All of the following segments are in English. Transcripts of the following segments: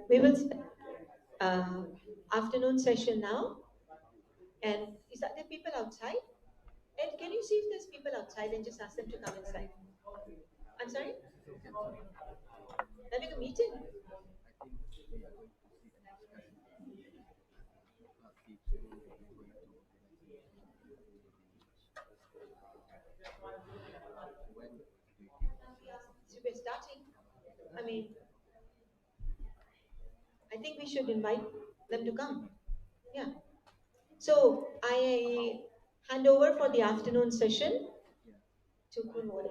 We will afternoon session now. And is that the people outside? Ed, can you see if there's people outside and just ask them to come inside? I'm sorry? Having a meeting? So we're starting. I mean, I think we should invite them to come. Yeah. So I hand over for the afternoon session to Wora,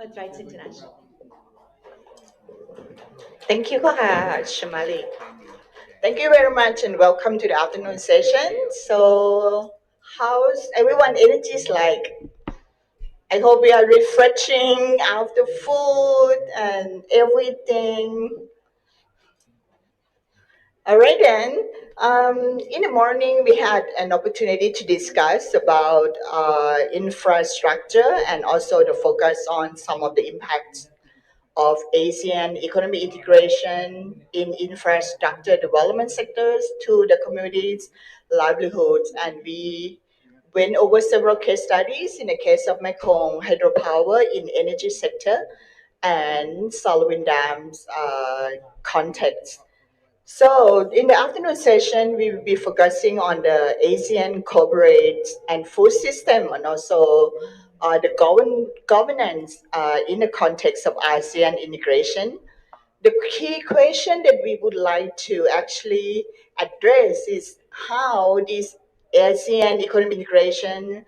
EarthRights International. Thank you, Shamali. Thank you very much and welcome to the afternoon session. So, how's everyone energies like? I hope we are refreshing after food and everything. Alright then, in the morning we had an opportunity to discuss about infrastructure and also the focus on some of the impacts of ASEAN economic integration in infrastructure development sectors to the communities' livelihoods. And we went over several case studies in the case of Mekong hydropower in energy sector and Salween Dam's context. So in the afternoon session, we will be focusing on the ASEAN corporate and food system and also the governance in the context of ASEAN integration. The key question that we would like to actually address is how this ASEAN economic integration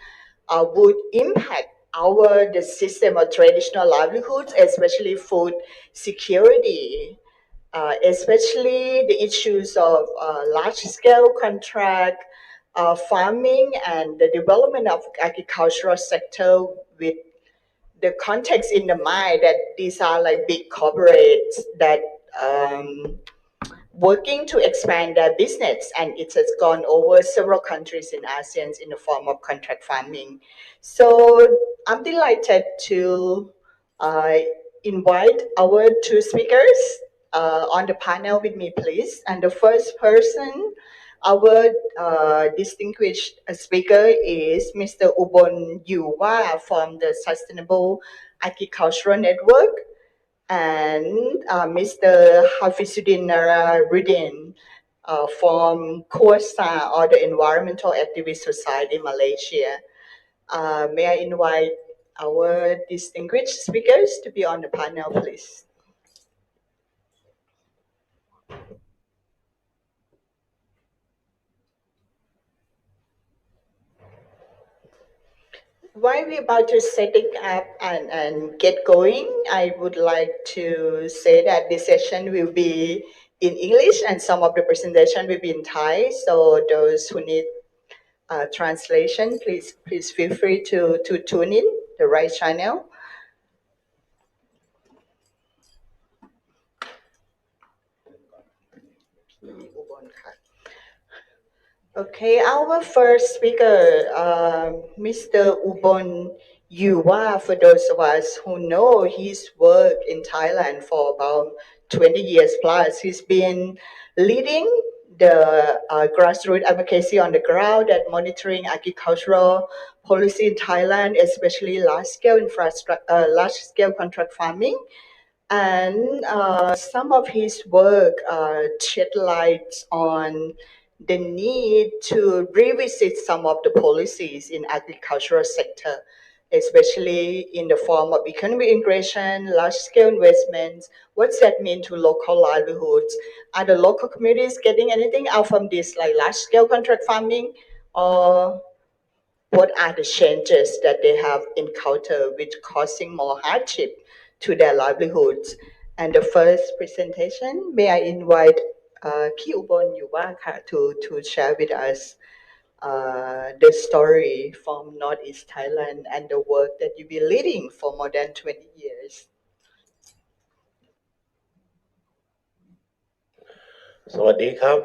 would impact the system of traditional livelihoods, especially food security, especially the issues of large-scale contract farming and the development of agricultural sector with the context in the mind that these are like big corporates that working to expand their business, and it has gone over several countries in ASEAN in the form of contract farming. So I'm delighted to invite our two speakers on the panel with me, please. And the first person, our distinguished speaker is Mr. Ubon Yoowah from the Sustainable Agricultural Network, and Mr. Hafizudin Nasarudin from KUASA, or the Environmental Activist Society Malaysia. May I invite our distinguished speakers to be on the panel, please. While we're about to set it up and get going, I would like to say that this session will be in English and some of the presentation will be in Thai. So those who need translation, please feel free to tune in the right channel. Okay, our first speaker, Mr. Ubon Yoowah, for those of us who know his work in Thailand for about 20 years plus. He's been leading the grassroots advocacy on the ground and monitoring agricultural policy in Thailand, especially large-scale contract farming. And some of his work shed light on the need to revisit some of the policies in agricultural sector, especially in the form of economic integration, large-scale investments. What's that mean to local livelihoods? Are the local communities getting anything out from this, like large-scale contract farming, or what are the changes that they have encountered which causing more hardship to their livelihoods? And the first presentation, may I invite Ki Ubon Yoowah to share with us the story from Northeast Thailand and the work that you've been leading for more than 20 years. สวัสดีครับ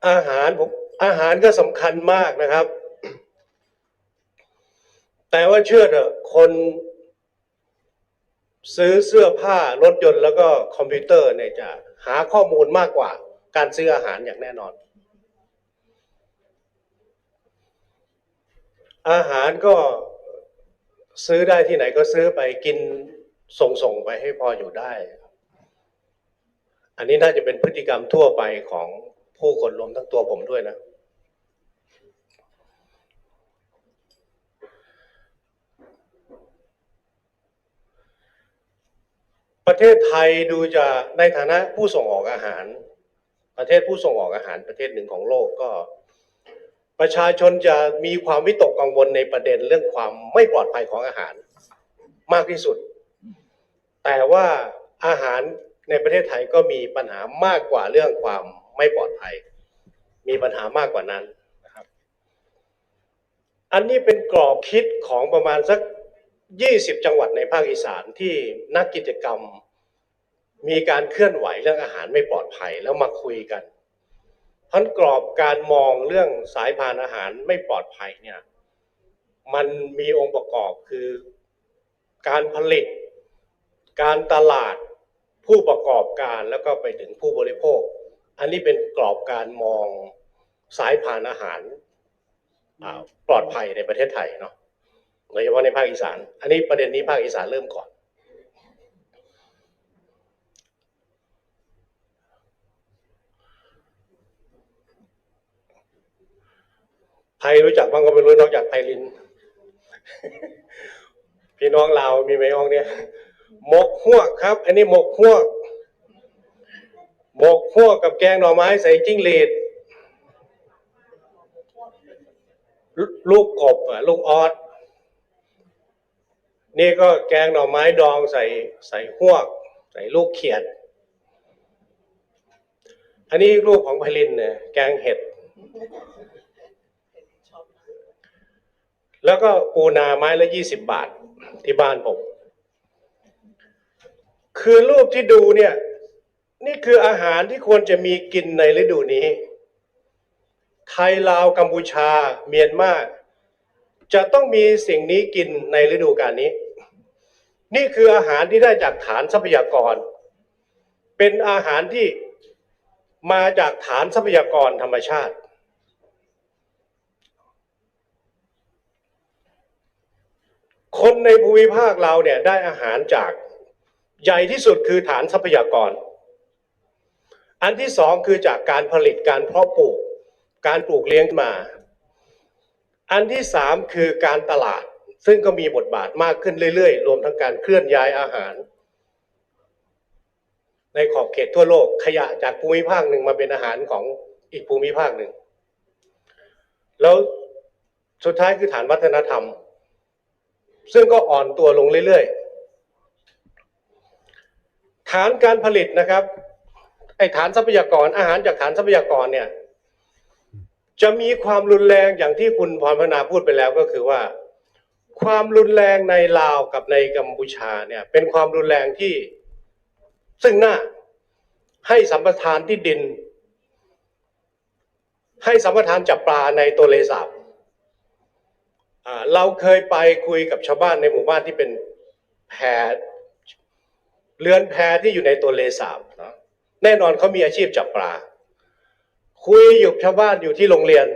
อาหารก็สำคัญมากนะครับแต่ว่าเชื่อเถอะคนซื้อเสื้อผ้ารถยนต์แล้วก็คอมพิวเตอร์เนี่ยจะหาข้อมูลมากกว่าการซื้ออาหารอย่างแน่นอนอาหารก็ซื้อได้ที่ไหนก็ซื้อไปกินส่งไปให้พออยู่ได้อันนี้น่าจะเป็นพฤติกรรมทั่วไปของผู้คนรวมทั้งตัวผมด้วยนะประเทศไทยดูจะในฐานะผู้ส่งออกอาหารประเทศผู้ส่งออกอาหารประเทศหนึ่งของโลกก็ประชาชนจะมีความวิตกกังวลในประเด็นเรื่องความไม่ปลอดภัยของอาหารมากที่สุดแต่ว่าอาหารในประเทศไทยก็มีปัญหามากกว่าเรื่องความไม่ปลอดภัยมีปัญหามากกว่านั้นนะครับอันนี้เป็นกรอบคิดของประมาณสัก20จังหวัดในภาคอีสานที่นักกิจกรรมมีการเคลื่อนไหวเรื่องอาหารไม่ปลอดภัยแล้วมาคุยกันทั้งกรอบการมองเรื่องสายพานอาหารไม่ปลอดภัยเนี่ยมันมีองค์ประกอบคือการผลิตการตลาดผู้ประกอบการแล้วก็ไปถึงผู้บริโภคอันนี้เป็นกรอบการมองสายพานอาหารปลอดภัยในประเทศไทยเนาะโดยเฉพาะในภาคอีสานอันนี้ประเด็นนี้ภาคอีสานเริ่มก่อนไทยรู้จักบ้างก็ไม่รู้นอกจากไพลินพี่น้องลาวมีไหมห้องเนี่ยหมกฮวกครับอันนี้หมกฮวกกับแกงหน่อไม้ใส่จิ้งหรีดลูกกบลูกออสนี่ก็แกงหน่อไม้ดองใส่ฮวกใส่ลูกเขียดอันนี้ลูกของไพลินเนี่ยแกงเห็ดแล้วก็ปูนาไม้ละ20 บาทที่บ้านผมคือรูปที่ดูเนี่ยนี่คืออาหารที่ควรจะมีกินในฤดูนี้ไทยลาวกัมพูชาเมียนมาจะต้องมีสิ่งนี้กินในฤดูกาลนี้นี่คืออาหารที่ได้จากฐานทรัพยากรเป็นอาหารที่มาจากฐานทรัพยากรธรรมชาติคนในภูมิภาคเราเนี่ยได้อาหารจากใหญ่ที่สุดคือฐานทรัพยากรอันที่สองคือจากการผลิตการเพาะปลูกการปลูกเลี้ยงมาอันที่สามคือการตลาดซึ่งก็มีบทบาทมากขึ้นเรื่อยๆรวมทั้งการเคลื่อนย้ายอาหารในขอบเขตทั่วโลกขยะจากภูมิภาคหนึ่งมาเป็นอาหารของอีกภูมิภาคหนึ่งแล้วสุดท้ายคือฐานวัฒนธรรมซึ่งก็อ่อนตัวลงเรื่อยๆฐานการผลิตนะครับไอ้ฐานทรัพยากรอาหารจากฐานทรัพยากรเนี่ยจะมีความรุนแรงอย่างที่คุณพรพนาพูดไปแล้วก็คือว่าความรุนแรงในลาวกับในกัมพูชาเนี่ยเป็นความรุนแรงที่ซึ่งหน้าให้สัมปทานที่ดินให้สัมปทานจับปลาในตัวเลสาบเราเคยไปคุยกับชาวบ้านในหมู่บ้านที่เป็นแพเรือนแพที่อยู่ในตัวเลสาบนะแน่นอนเขามีอาชีพจับปลาคุยอยู่ชาวบ้านอยู่ที่โรงเรียน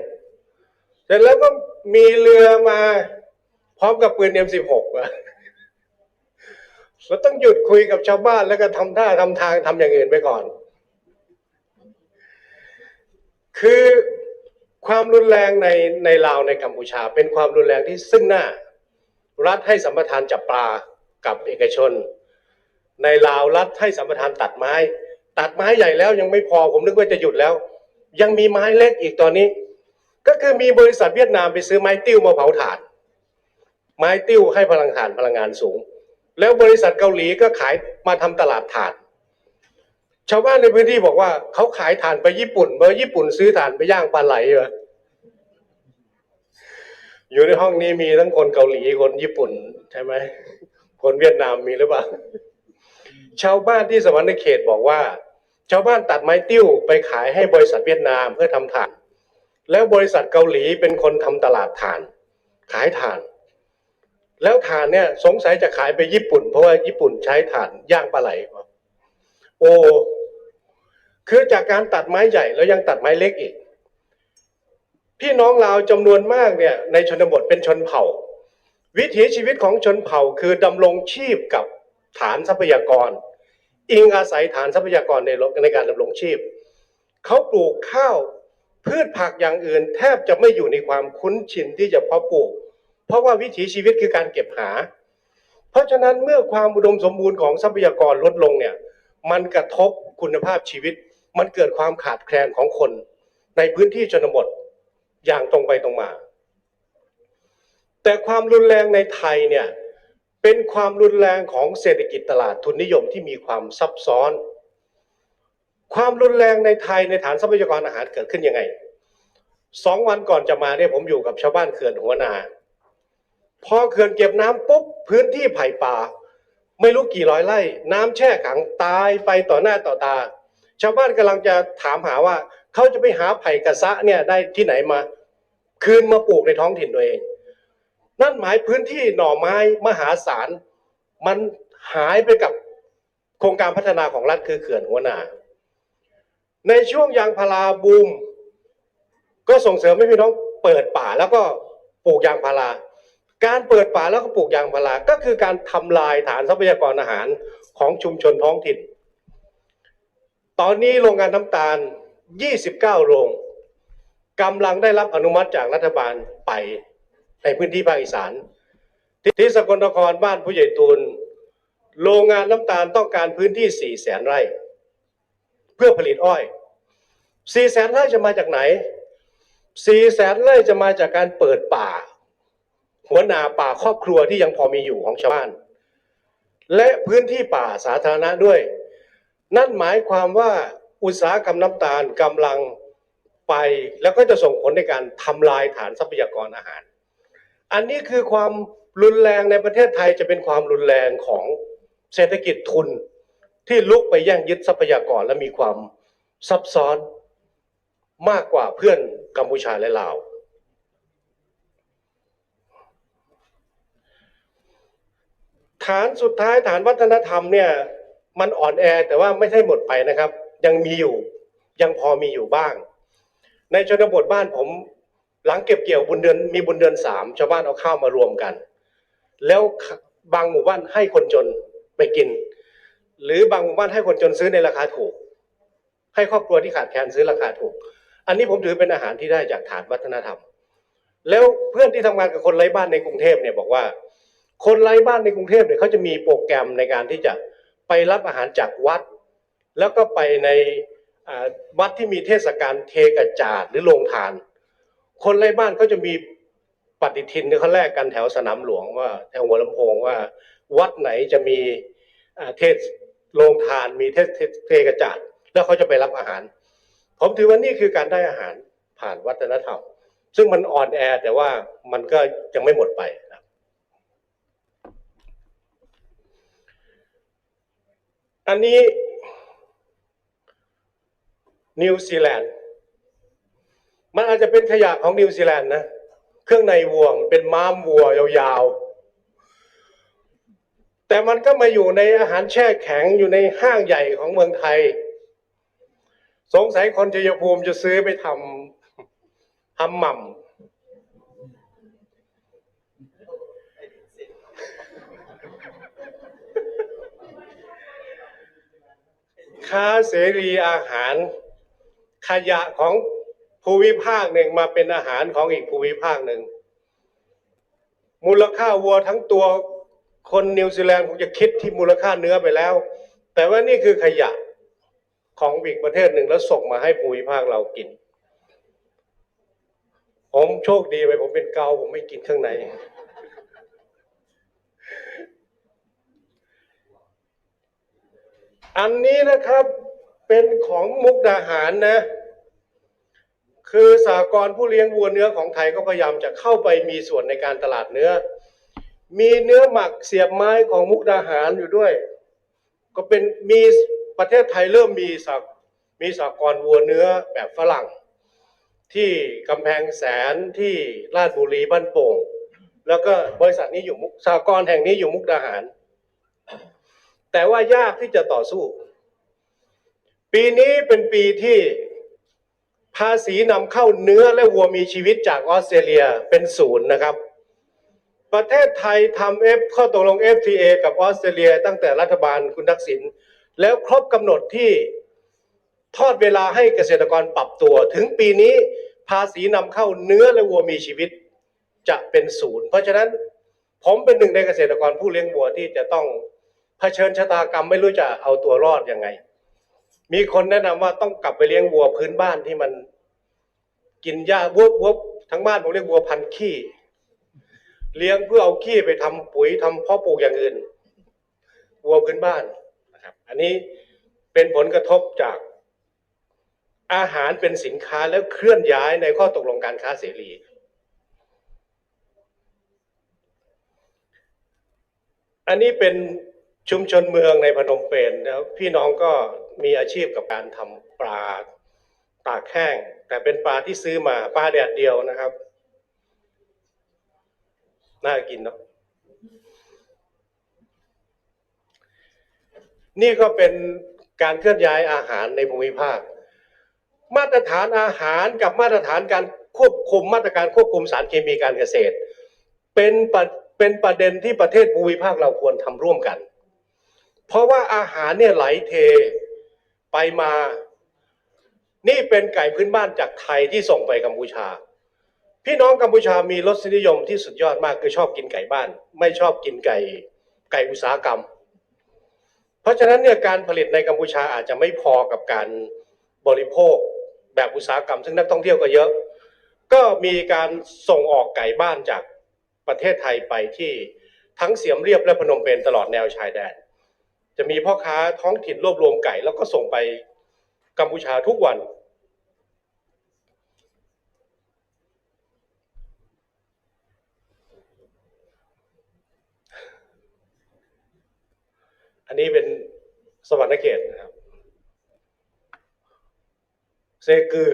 เสร็จแล้วก็มีเรือมา พร้อมกับปืน M16 เราต้องหยุดคุยกับชาวบ้านแล้วก็ทำท่าทำทางทำอย่างอื่นไปก่อนคือความรุนแรงในลาวในกัมพูชาเป็นความรุนแรงที่ซึ่งหน้ารัฐให้สัมปทานจับปลากับเอกชนในลาวรัฐให้สัมปทานตัดไม้ใหญ่แล้วยังไม่พอผมนึกว่าจะหยุดแล้วยังมีไม้เล็กอีกตอนนี้ก็คือมีบริษัทเวียดนามไปซื้อไม้ติ้วมาเผาถ่านไม้ติ้วให้พลังงานสูงแล้วบริษัทเกาหลีก็ขายมาทำตลาดถ่านชาวบ้านในพื้นที่บอกว่าเขาขายถ่านไปญี่ปุ่นเมื่อญี่ปุ่นซื้อถ่านไปย่างปลาไหลเหรออยู่ในห้องนี้มีทั้งคนเกาหลีคนญี่ปุ่นใช่ไหมคนเวียดนามมีหรือเปล่าชาวบ้านที่สวรรณเขตบอกว่าชาวบ้านตัดไม้ติ้วไปขายให้บริษัทเวียดนามเพื่อทำถ่านแล้วบริษัทเกาหลีเป็นคนทำตลาดถ่านขายถ่านแล้วถ่านเนี่ยสงสัยจะขายไปญี่ปุ่นเพราะว่าญี่ปุ่นใช้ถ่านย่างปลาไหลโอ้คือจากการตัดไม้ใหญ่แล้วยังตัดไม้เล็กอีกพี่น้องลาวจำนวนมากเนี่ยในชนบทเป็นชนเผ่าวิถีชีวิตของชนเผ่าคือดำรงชีพกับฐานทรัพยากรอิงอาศัยฐานทรัพยากรในการดำรงชีพเขาปลูกข้าวพืชผักอย่างอื่นแทบจะไม่อยู่ในความคุ้นชินที่จะเพาะปลูกเพราะว่าวิถีชีวิตคือการเก็บหาเพราะฉะนั้นเมื่อความอุดมสมบูรณ์ของทรัพยากรลดลงเนี่ยมันกระทบคุณภาพชีวิตมันเกิดความขาดแคลนของคนในพื้นที่ชนบทอย่างตรงไปตรงมาแต่ความรุนแรงในไทยเนี่ยเป็นความรุนแรงของเศรษฐกิจตลาดทุนนิยมที่มีความซับซ้อนความรุนแรงในไทยในฐานทรัพยากรอาหารเกิดขึ้นยังไง2 วันก่อนจะมาเนี่ยผมอยู่กับชาวบ้านเขื่อนหัวนาพอเขื่อนเก็บน้ำปุ๊บพื้นที่ไผ่ป่าไม่รู้กี่ร้อยไร่น้ำแช่ขังตายไปต่อหน้าต่อตาชาวบ้านกำลังจะถามหาว่าเขาจะไปหาไผ่กระซะเนี่ยได้ที่ไหนมาคืนมาปลูกในท้องถิ่นตัวเองนั่นหมายพื้นที่หน่อไม้มหาศาลมันหายไปกับโครงการพัฒนาของรัฐคือเขื่อนหัวนาในช่วงยางพาราบูมก็ส่งเสริมให้พี่น้องเปิดป่าแล้วก็ปลูกยางพาราการเปิดป่าแล้วก็ปลูกยางพาราก็คือการทำลายฐานทรัพยากรอาหารของชุมชนท้องถิ่นตอนนี้โรงงานน้ำตาล29 โรงกำลังได้รับอนุมัติจากรัฐบาลไปในพื้นที่ภาคอีสานที่สกลนครบ้านผู้ใหญ่ตูนโรงงานน้ำตาลต้องการพื้นที่ 400,000 ไร่เพื่อผลิตอ้อย 400,000 ไร่จะมาจากไหน 400,000 ไร่จะมาจากการเปิดป่าหัวนาป่าครอบครัวที่ยังพอมีอยู่ของชาวบ้านและพื้นที่ป่าสาธารณะด้วยนั่นหมายความว่าอุตสาหกรรมน้ำตาลกำลังไปแล้วก็จะส่งผลในการทำลายฐานทรัพยากรอาหารอันนี้คือความรุนแรงในประเทศไทยจะเป็นความรุนแรงของเศรษฐกิจทุนที่ลุกไปแย่งยึดทรัพยากรและมีความซับซ้อนมากกว่าเพื่อนกัมพูชาและลาวฐานสุดท้ายฐานวัฒนธรรมเนี่ยมันอ่อนแอแต่ว่าไม่ใช่หมดไปนะครับยังมีอยู่ยังพอมีอยู่บ้างในชนบทบ้านผมหลังเก็บเกี่ยวบุญเดือนมีบุญเดือน3ชาวบ้านเอาข้าวมารวมกันแล้วบางหมู่บ้านให้คนจนไปกินหรือบางหมู่บ้านให้คนจนซื้อในราคาถูกให้ครอบครัวที่ขาดแคลนซื้อราคาถูกอันนี้ผมถือเป็นอาหารที่ได้จากฐานวัฒนธรรมแล้วเพื่อนที่ทำงานกับคนไร้บ้านในกรุงเทพเนี่ยบอกว่าคนไร้บ้านในกรุงเทพเนี่ยเขาจะมีโปรแกรมในการที่จะไปรับอาหารจากวัดแล้วก็ไปในวัดที่มีเทศกาลเทกระจาดหรือโรงทานคนไร้บ้านเขาจะมีปฏิทินที่เขาแลกกันแถวสนามหลวงว่าแถวหัวลำโพงว่าวัดไหนจะมีเทศโรงทานมีเทกระจาดแล้วเขาจะไปรับอาหารผมถือว่านี่คือการได้อาหารผ่านวัฒนธรรมซึ่งมันอ่อนแอแต่ว่ามันก็ยังไม่หมดไปครับอันนี้นิวซีแลนด์มันอาจจะเป็นขยะของนิวซีแลนด์นะเครื่องในวัวเป็นม้ามวัวยาวๆแต่มันก็มาอยู่ในอาหารแช่แข็งอยู่ในห้างใหญ่ของเมืองไทยสงสัยคนชัยภูมิจะซื้อไปทำหม่ ค้าเสรีอาหารขยะของภูมิภาคหนึ่งมาเป็นอาหารของอีกภูมิภาคหนึ่งมูลค่าวัวทั้งตัวคนนิวซีแลนด์คงจะคิดที่มูลค่าเนื้อไปแล้วแต่ว่านี่คือขยะของอีกประเทศหนึ่งแล้วส่งมาให้ภูมิภาคเรากินผมโชคดีไปผมเป็นเกาผมไม่กินข้างในอันนี้นะครับเป็นของมุกดาหารนะคือสหกรณ์ผู้เลี้ยงวัวเนื้อของไทยก็พยายามจะเข้าไปมีส่วนในการตลาดเนื้อมีเนื้อหมักเสียบไม้ของมุกดาหารอยู่ด้วยก็เป็นมีประเทศไทยเริ่มมีสหกรณ์วัวเนื้อแบบฝรั่งที่กำแพงแสนที่ราชบุรีบ้านโป่งแล้วก็บริษัทนี้อยู่สหกรณ์แห่งนี้อยู่มุกดาหารแต่ว่ายากที่จะต่อสู้ปีนี้เป็นปีที่ภาษีนำเข้าเนื้อและวัวมีชีวิตจากออสเตรเลียเป็น0นะครับประเทศไทยทำข้อตกลง FTA กับออสเตรเลียตั้งแต่รัฐบาลคุณทักษิณแล้วครบกำหนดที่ทอดเวลาให้เกษตรกรปรับตัวถึงปีนี้ภาษีนำเข้าเนื้อและวัวมีชีวิตจะเป็น0เพราะฉะนั้นผมเป็นหนึ่งในเกษตรกรผู้เลี้ยงวัวที่จะต้องเผชิญชะตากรรมไม่รู้จะเอาตัวรอดยังไงมีคนแนะนำว่าต้องกลับไปเลี้ยงวัวพื้นบ้านที่มันกินหญ้าวัวทั้งบ้านผมเรียกวัวพันธุ์ขี้เลี้ยงเพื่อเอาขี้ไปทำปุ๋ยทำเพาะปลูกอย่างอื่นวัวพื้นบ้านนะครับอันนี้เป็นผลกระทบจากอาหารเป็นสินค้าแล้วเคลื่อนย้ายในข้อตกลงการค้าเสรีอันนี้เป็นชุมชนเมืองในพนมเปญนะครับพี่น้องก็มีอาชีพกับการทำปลาตากแห้งแต่เป็นปลาที่ซื้อมาปลาแดดเดียวนะครับน่ากินเนาะนี่ก็เป็นการเคลื่อนย้ายอาหารในภูมิภาคมาตรฐานอาหารกับมาตรฐานการควบคุมมาตรการควบคุมสารเคมีการเกษตรเป็นประเด็นที่ประเทศภูมิภาคเราควรทำร่วมกันเพราะว่าอาหารเนี่ยไหลเทไปมานี่เป็นไก่พื้นบ้านจากไทยที่ส่งไปกัมพูชาพี่น้องกัมพูชามีรสนิยมที่สุดยอดมากคือชอบกินไก่บ้านไม่ชอบกินไก่อุตสาหกรรมเพราะฉะนั้นเนี่ยการผลิตในกัมพูชาอาจจะไม่พอกับการบริโภคแบบอุตสาหกรรมซึ่งนักท่องเที่ยวก็เยอะก็มีการส่งออกไก่บ้านจากประเทศไทยไปที่ทั้งเสียมเรียบและพนมเปญตลอดแนวชายแดนจะมีพ่อค้าท้องถิ่นรวบรวมไก่แล้วก็ส่งไปกัมพูชาทุกวันอันนี้เป็นสวรรณเขตนะครับเซกือ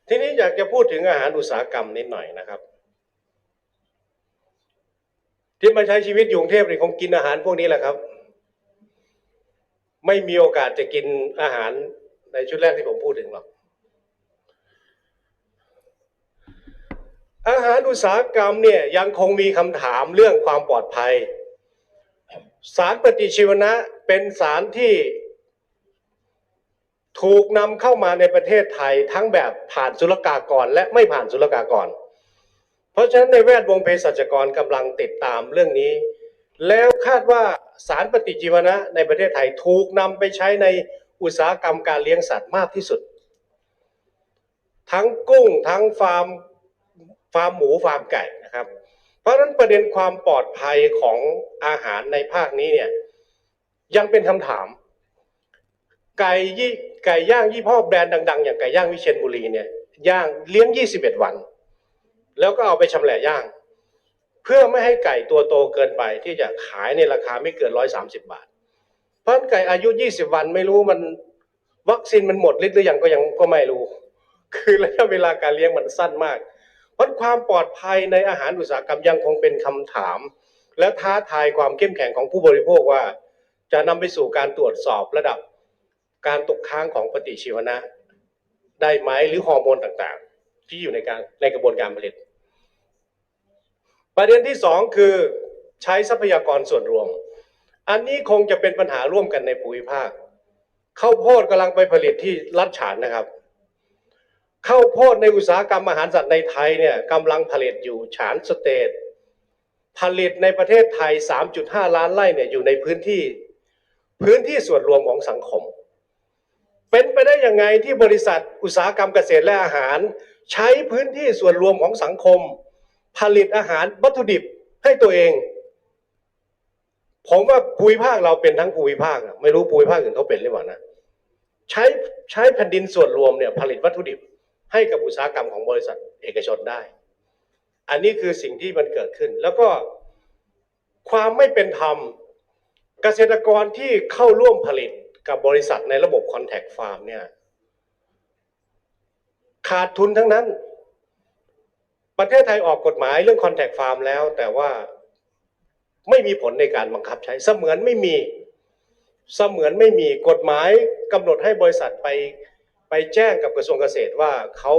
ทีนี้อยากจะพูดถึงอาหารอุตสาหกรรมนิดหน่อยนะครับที่มาใช้ชีวิตอยู่กรุงเทพนี่คงกินอาหารพวกนี้แหละครับไม่มีโอกาสจะกินอาหารในชุดแรกที่ผมพูดถึงหรอกอาหารอุตสาหกรรมเนี่ยยังคงมีคำถามเรื่องความปลอดภัยสารปฏิชีวนะเป็นสารที่ถูกนำเข้ามาในประเทศไทยทั้งแบบผ่านศุลกากรและไม่ผ่านศุลกากรเพราะฉะนั้นในแวดวงเภสัชกรกำลังติดตามเรื่องนี้แล้วคาดว่าสารปฏิชีวนะในประเทศไทยถูกนำไปใช้ในอุตสาหกรรมการเลี้ยงสัตว์มากที่สุดทั้งกุ้งทั้งฟาร์มหมูฟาร์มไก่นะครับเพราะฉะนั้นประเด็นความปลอดภัยของอาหารในภาคนี้เนี่ยยังเป็นคำถามไก่ย่างยี่ห้อแบรนด์ดังๆอย่างไก่ย่างวิเชียรบุรีเนี่ยย่างเลี้ยง21 วันแล้วก็เอาไปชำแหละย่างเพื่อไม่ให้ไก่ตัวโตเกินไปที่จะขายในราคาไม่เกิน130 บาทเพราะไก่อายุ20 วันไม่รู้มันวัคซีนมันหมดฤทธิ์หรือยังก็ไม่รู้คือระยะเวลาการเลี้ยงมันสั้นมากเพราะความปลอดภัยในอาหารอุตสาหกรรมยังคงเป็นคำถามและท้าทายความเข้มแข็งของผู้บริโภคว่าจะนำไปสู่การตรวจสอบระดับการตกค้างของปฏิชีวนะได้ไหมหรือฮอร์โมนต่างๆที่อยู่ในกระบวนการผลิตประเด็นที่2คือใช้ทรัพยากรส่วนรวม อันนี้คงจะเป็นปัญหาร่วมกันในภูมิภาคข้าวโพดกำลังไปผลิตที่รัฐฉานนะครับข้าวโพดในอุตสาหกรรมอาหารสัตว์ในไทยเนี่ยกำลังผลิตอยู่ฉานสเตทผลิตในประเทศไทย 3.5 ล้านไร่เนี่ยอยู่ในพื้นที่ส่วนรวมของสังคมเป็นไปได้ยังไงที่บริษัทอุตสาหกรรมเกษตรและอาหารใช้พื้นที่ส่วนรวมของสังคมผลิตอาหารวัตถุดิบให้ตัวเองผมว่าภูมิภาคเราเป็นทั้งภูมิภาคไม่รู้ภูมิภาคอื่นเขาเป็นหรือเปล่านะใช้แผ่นดินส่วนรวมเนี่ยผลิตวัตถุดิบให้กับอุตสาหกรรมของบริษัทเอกชนได้อันนี้คือสิ่งที่มันเกิดขึ้นแล้วก็ความไม่เป็นธรรมเกษตรกรที่เข้าร่วมผลิตกับบริษัทในระบบคอนแทคฟาร์มเนี่ยขาดทุนทั้งนั้นประเทศไทยออกกฎหมายเรื่องคอนแทคฟาร์มแล้วแต่ว่าไม่มีผลในการบังคับใช้เสมือนไม่มีกฎหมายกำหนดให้บริษัทไปแจ้งกับกระทรวงเกษตรว่าเขา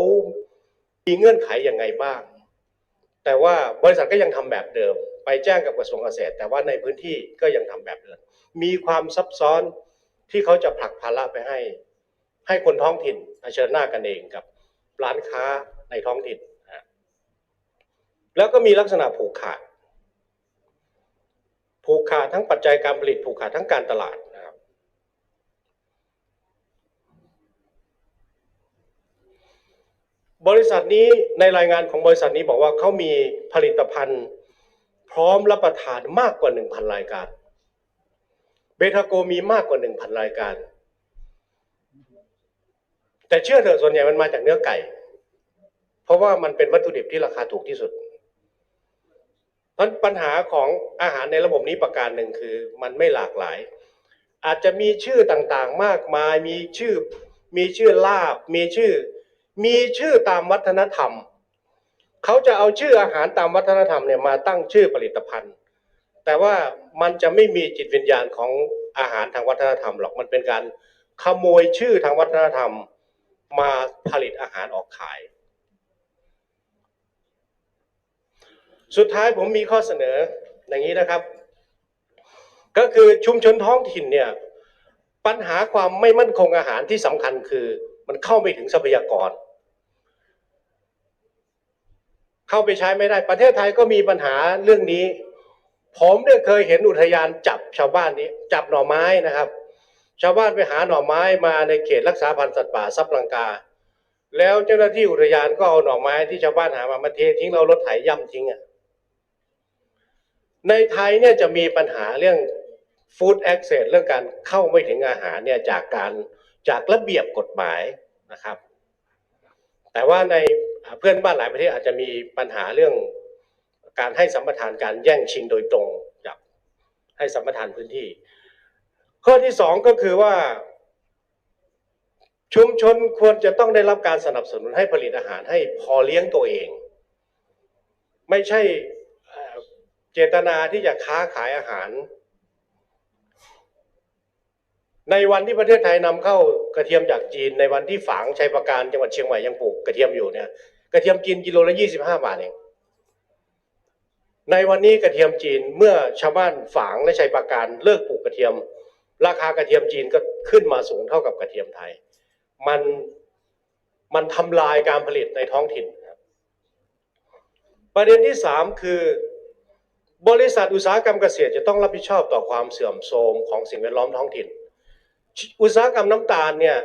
มีเงื่อนไขยังไงบ้างแต่ว่าบริษัทก็ยังทำแบบเดิมไปแจ้งกับกระทรวงเกษตรแต่ว่าในพื้นที่ก็ยังทำแบบเดิมมีความซับซ้อนที่เขาจะผลักภาระไปให้คนท้องถิ่นเผชิญหน้ากันเองกับร้านค้าในท้องถิ่นแล้วก็มีลักษณะผูกขาดทั้งปัจจัยการผลิตผูกขาดทั้งการตลาดนะครับบริษัทนี้ในรายงานของบริษัทนี้บอกว่าเขามีผลิตภัณฑ์พร้อมรับประทานมากกว่า 1,000 รายการเบทาโกมีมากกว่า 1,000 รายการแต่เชื่อเถอะส่วนใหญ่มันมาจากเนื้อไก่เพราะว่ามันเป็นวัตถุดิบที่ราคาถูกที่สุดปัญหาของอาหารในระบบนี้ประการหนึ่งคือมันไม่หลากหลายอาจจะมีชื่อต่างๆมากมายมีชื่อลาบมีชื่อตามวัฒนธรรมเขาจะเอาชื่ออาหารตามวัฒนธรรมเนี่ยมาตั้งชื่อผลิตภัณฑ์แต่ว่ามันจะไม่มีจิตวิญญาณของอาหารทางวัฒนธรรมหรอกมันเป็นการขโมยชื่อทางวัฒนธรรมมาผลิตอาหารออกขายสุดท้ายผมมีข้อเสนออย่างนี้นะครับก็คือชุมชนท้องถิ่นเนี่ยปัญหาความไม่มั่นคงอาหารที่สำคัญคือมันเข้าไม่ถึงทรัพยากรเข้าไปใช้ไม่ได้ประเทศไทยก็มีปัญหาเรื่องนี้ผมเนี่ยเคยเห็นอุทยานจับชาวบ้านนี้จับหน่อไม้นะครับชาวบ้านไปหาหน่อไม้มาในเขตรักษาพันธุ์สัตว์ป่าซับลังกาแล้วเจ้าหน้าที่อุทยานก็เอาหน่อไม้ที่ชาวบ้านหามาเททิ้งเรารถไถย่ำทิ้งในไทยเนี่ยจะมีปัญหาเรื่อง food access เรื่องการเข้าไม่ถึงอาหารเนี่ยจากระเบียบกฎหมายนะครับแต่ว่าในเพื่อนบ้านหลายประเทศอาจจะมีปัญหาเรื่องการให้สัมปทานการแย่งชิงโดยตรงจากให้สัมปทานพื้นที่ข้อที่สองก็คือว่าชุมชนควรจะต้องได้รับการสนับสนุนให้ผลิตอาหารให้พอเลี้ยงตัวเองไม่ใช่เจตนาที่จะค้าขายอาหารในวันที่ประเทศไทยนำเข้ากระเทียมจากจีนในวันที่ฝางชัยประการจังหวัดเชียงใหม่ยังปลูกกระเทียมอยู่เนี่ยกระเทียมจีนกิโลละ25 บาทเองในวันนี้กระเทียมจีนเมื่อชาวบ้านฝางและชัยประการเลิกปลูกกระเทียมราคากระเทียมจีนก็ขึ้นมาสูงเท่ากับกระเทียมไทยมันทำลายการผลิตในท้องถิ่นประเด็นที่3คือบริษัทอุตสาหกรรมเกษตรจะต้องรับผิดชอบต่อความเสื่อมโทรมของสิ่งแวดล้อมท้องถิ่นอุตสาหกรรมน้ำตาลเนี่ย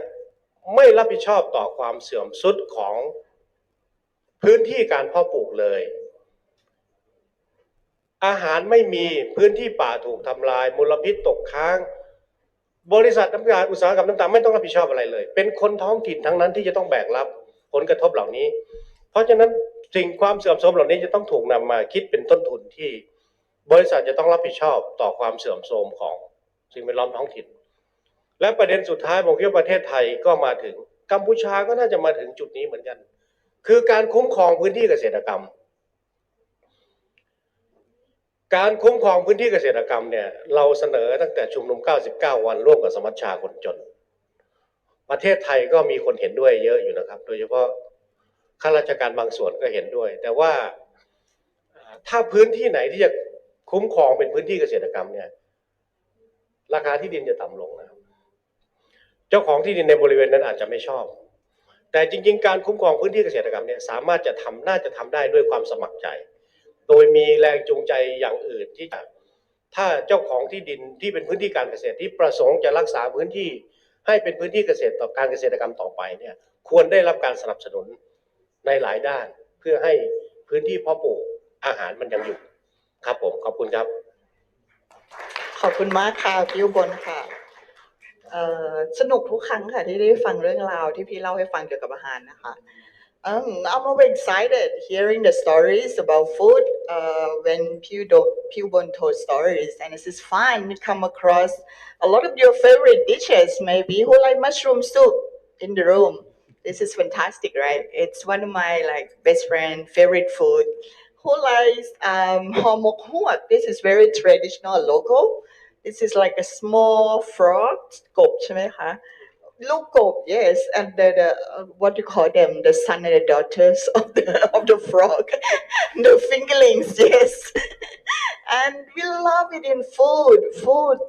ไม่รับผิดชอบต่อความเสื่อมทรุดของพื้นที่การเพาะปลูกเลยอาหารไม่มีพื้นที่ป่าถูกทำลายมลพิษตกค้างบริษัทน้ำตาลอุตสาหกรรมน้ำตาลไม่ต้องรับผิดชอบอะไรเลยเป็นคนท้องถิ่นทั้งนั้นที่จะต้องแบกรับผลกระทบเหล่านี้เพราะฉะนั้นสิ่งความเสื่อมโทรมเหล่านี้จะต้องถูกนำมาคิดเป็นต้นทุนที่บริษัทจะต้องรับผิดชอบต่อความเสื่อมโทรมของสิ่งแวดล้อมท้องถิ่นและประเด็นสุดท้ายผมคิดว่าประเทศไทยก็มาถึงกัมพูชาก็น่าจะมาถึงจุดนี้เหมือนกันคือการคุ้มครองพื้นที่เกษตรกรรมการคุ้มครองพื้นที่เกษตรกรรมเนี่ยเราเสนอตั้งแต่ชุมนุม99 วันร่วมกับสมัชชาคนจนประเทศไทยก็มีคนเห็นด้วยเยอะอยู่นะครับโดยเฉพาะข้าราชการบางส่วนก็เห็นด้วยแต่ว่าถ้าพื้นที่ไหนที่จะคุ้มครองเป็นพื้นที่เกษตรกรรมเนี่ย ราคาที่ดินจะต่ำลงนะครับเจ้าของที่ดินในบริเวณนั้นอาจจะไม่ชอบแต่จริงๆการคุ้มครองพื้นที่เกษตรกรรมเนี่ยสามารถจะน่าจะทำได้ด้วยความสมัครใจโดยมีแรงจูงใจอย่างอื่นที่จะถ้าเจ้าของที่ดินที่เป็นพื้นที่การเกษตรที่ประสงค์จะรักษาพื้นที่ให้เป็นพื้นที่เกษตรต่อการเกษตรกรรมต่อไปเนี่ยควรได้รับการสนับสนุนในหลายด้านเพื่อให้พื้นที่เพาะปลูกอาหารมันยังอยู่ครับผมขอบคุณครับขอบคุณมากค่ะพี่อุบลค่ะสนุกทุกครั้งค่ะที่ได้ฟังเรื่องราวที่พี่เล่าให้ฟังเกี่ยวกับอาหารนะคะ I'm always excited hearing the stories about food when Pewbon told stories, and this is fun to come across a lot of your favorite dishes. Maybe who like mushroom soup in the room. This is fantastic, right? It's one of my best friend favorite food. Who likes ho mok huat? This is very traditional local. This is like a small frog, gop ใช่ไหมคะ Look up, yes, and what you call them, the son and the daughters of the frog, the fingerlings, yes. And we love it in food.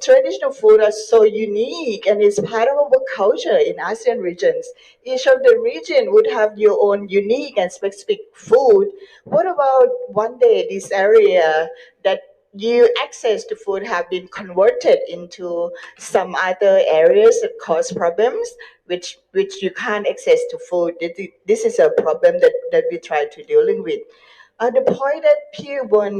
Traditional food are so unique, and it's part of our culture in ASEAN regions. Each of the region would have your own unique and specific food. What about one day this area that you access to food have been converted into some other areas that cause problems, which you can't access to food. This is a problem that we try to dealing with. The point that Pewbon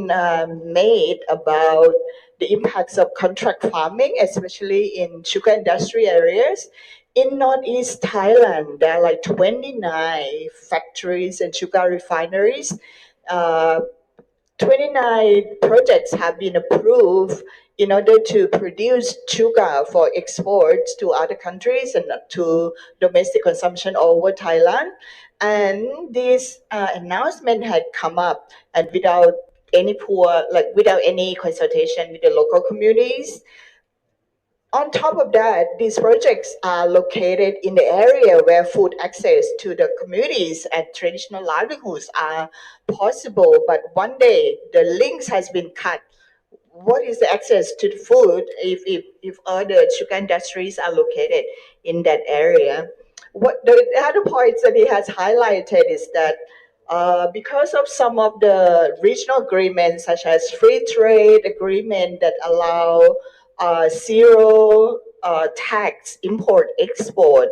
made about the impacts of contract farming, especially in sugar industry areas. In Northeast Thailand, there are like 29 factories and sugar refineries. 29 projects have been approved in order to produce sugar for exports to other countries and to domestic consumption all over Thailand. And this announcement had come up, and without any consultation with the local communities. On top of that, these projects are located in the area where food access to the communities and traditional livelihoods are possible. But one day, the links has been cut. What is the access to the food if all the sugar industries are located in that area? What the other points that he has highlighted is that because of some of the regional agreements, such as free trade agreement that allow zero tax import export.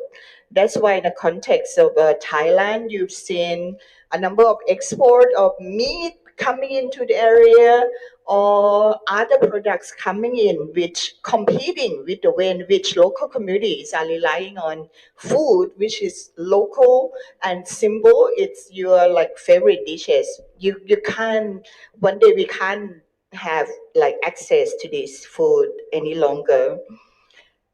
That's why in the context of Thailand, you've seen a number of export of meat coming into the area or other products coming in which competing with the way in which local communities are relying on food which is local and simple. It's your favorite dishes. You can't, one day we can't have access to this food any longer.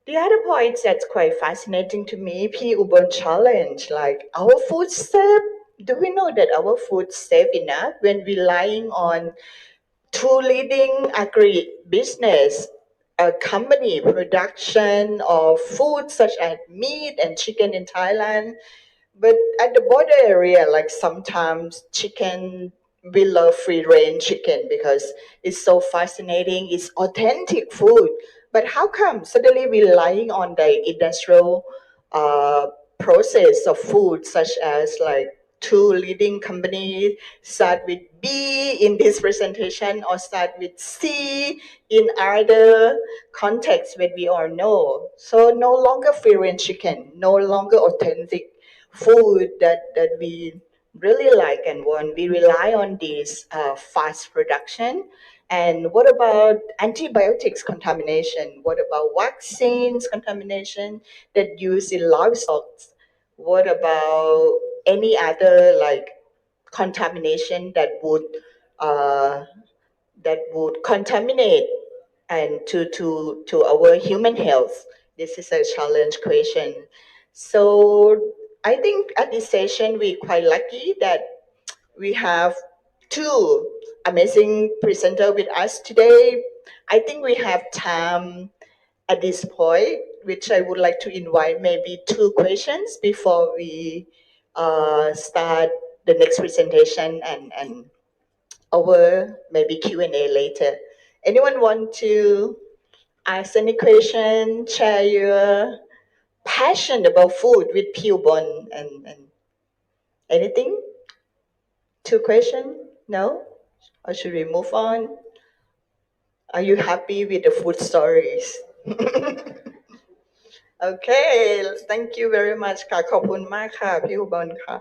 The other point that's quite fascinating to me, P. Ubon challenge, our food safe. Do we know that our food safe enough when relying on two leading agri-business company production of food such as meat and chicken in Thailand? But at the border area, sometimes chicken, we love free range chicken because it's so fascinating. It's authentic food. But how come suddenly we're relying on the industrial process of food, such as two leading companies start with B in this presentation or start with C in other contexts that we all know. So no longer free range chicken, no longer authentic food that we really like and want. We rely on this fast production. And what about antibiotics contamination? What about vaccines contamination that use in livestock? What about any other contamination uh, that would contaminate and to our human health? This is a challenge question. So I think at this session we're quite lucky that we have two amazing presenters with us today. I think we have time at this point, which I would like to invite maybe two questions before we start the next presentation and our maybe Q&A later. Anyone want to ask any question, share your passion about food with Ubon and anything? Two questions? No? Or should we move on? Are you happy with the food stories? Okay, thank you very much ค่ะขอบคุณมากค่ะพี่อุบลค่ะ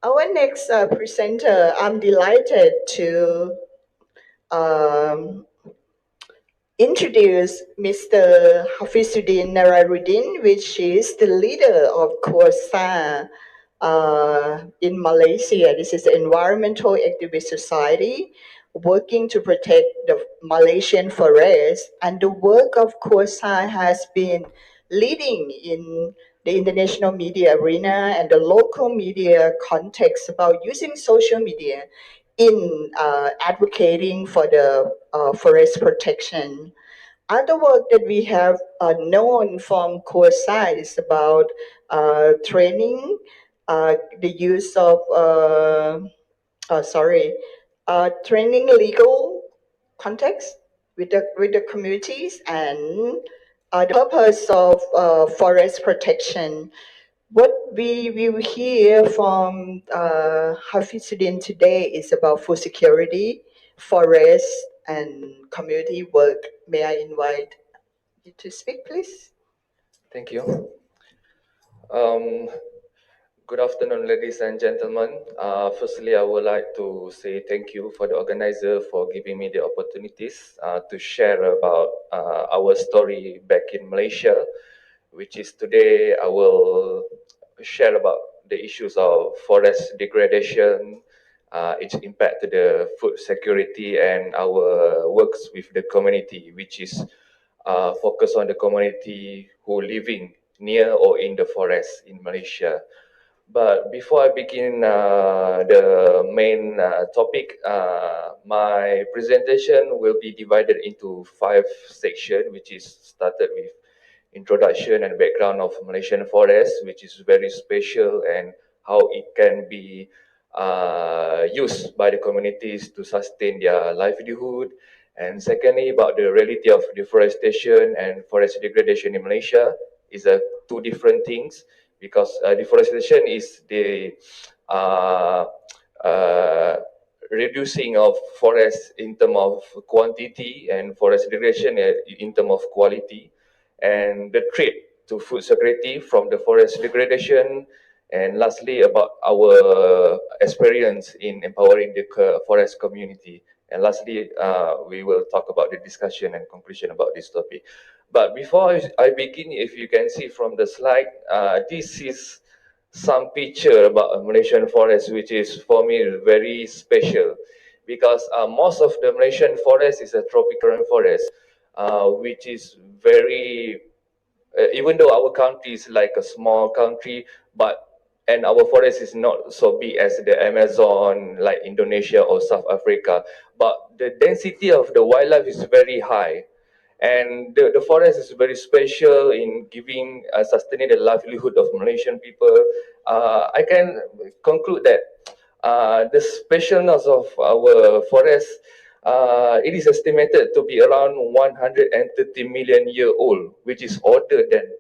Our next presenter, I'm delighted to um, introduce Mr. Hafizudin Nasarudin, which is the leader of KUASA in Malaysia. This is the Environmental Activist Society working to protect the Malaysian forest. And the work of KUASA has been leading in the international media arena and the local media context about using social media in advocating for the forest protection. Other work that we have known from KUASA is about training, the use of, training legal context with the communities and the purpose of forest protection. What we will hear from Hafizudin today is about food security, forest, and community work. May I invite you to speak, please? Thank you. Good afternoon, ladies and gentlemen. Firstly, I would like to say thank you for the organizer for giving me the opportunities to share about our story back in Malaysia, which is today I will share about the issues of forest degradation, its impact to the food security, and our works with the community, which is focus on the community who living near or in the forest in Malaysia. But before I begin the main topic, my presentation will be divided into 5 sections, which is started with introduction and background of Malaysian forest, which is very special and how it can be used by the communities to sustain their livelihood. And secondly, about the reality of deforestation and forest degradation in Malaysia is two different things, because deforestation is the reducing of forest in terms of quantity and forest degradation in terms of quality, and the threat to food security from the forest degradation, and lastly about our experience in empowering the forest community. And lastly, we will talk about the discussion and conclusion about this topic. But before I begin, if you can see from the slide, this is some picture about Malaysian forest, which is for me very special, because most of the Malaysian forest is a tropical forest, which is very, even though our country is like a small country, and our forest is not so big as the Amazon, like Indonesia or South Africa, but the density of the wildlife is very high. And the forest is very special in giving sustaining the livelihood of Malaysian people. I can conclude that the specialness of our forest, it is estimated to be around 130 million year old, which is older than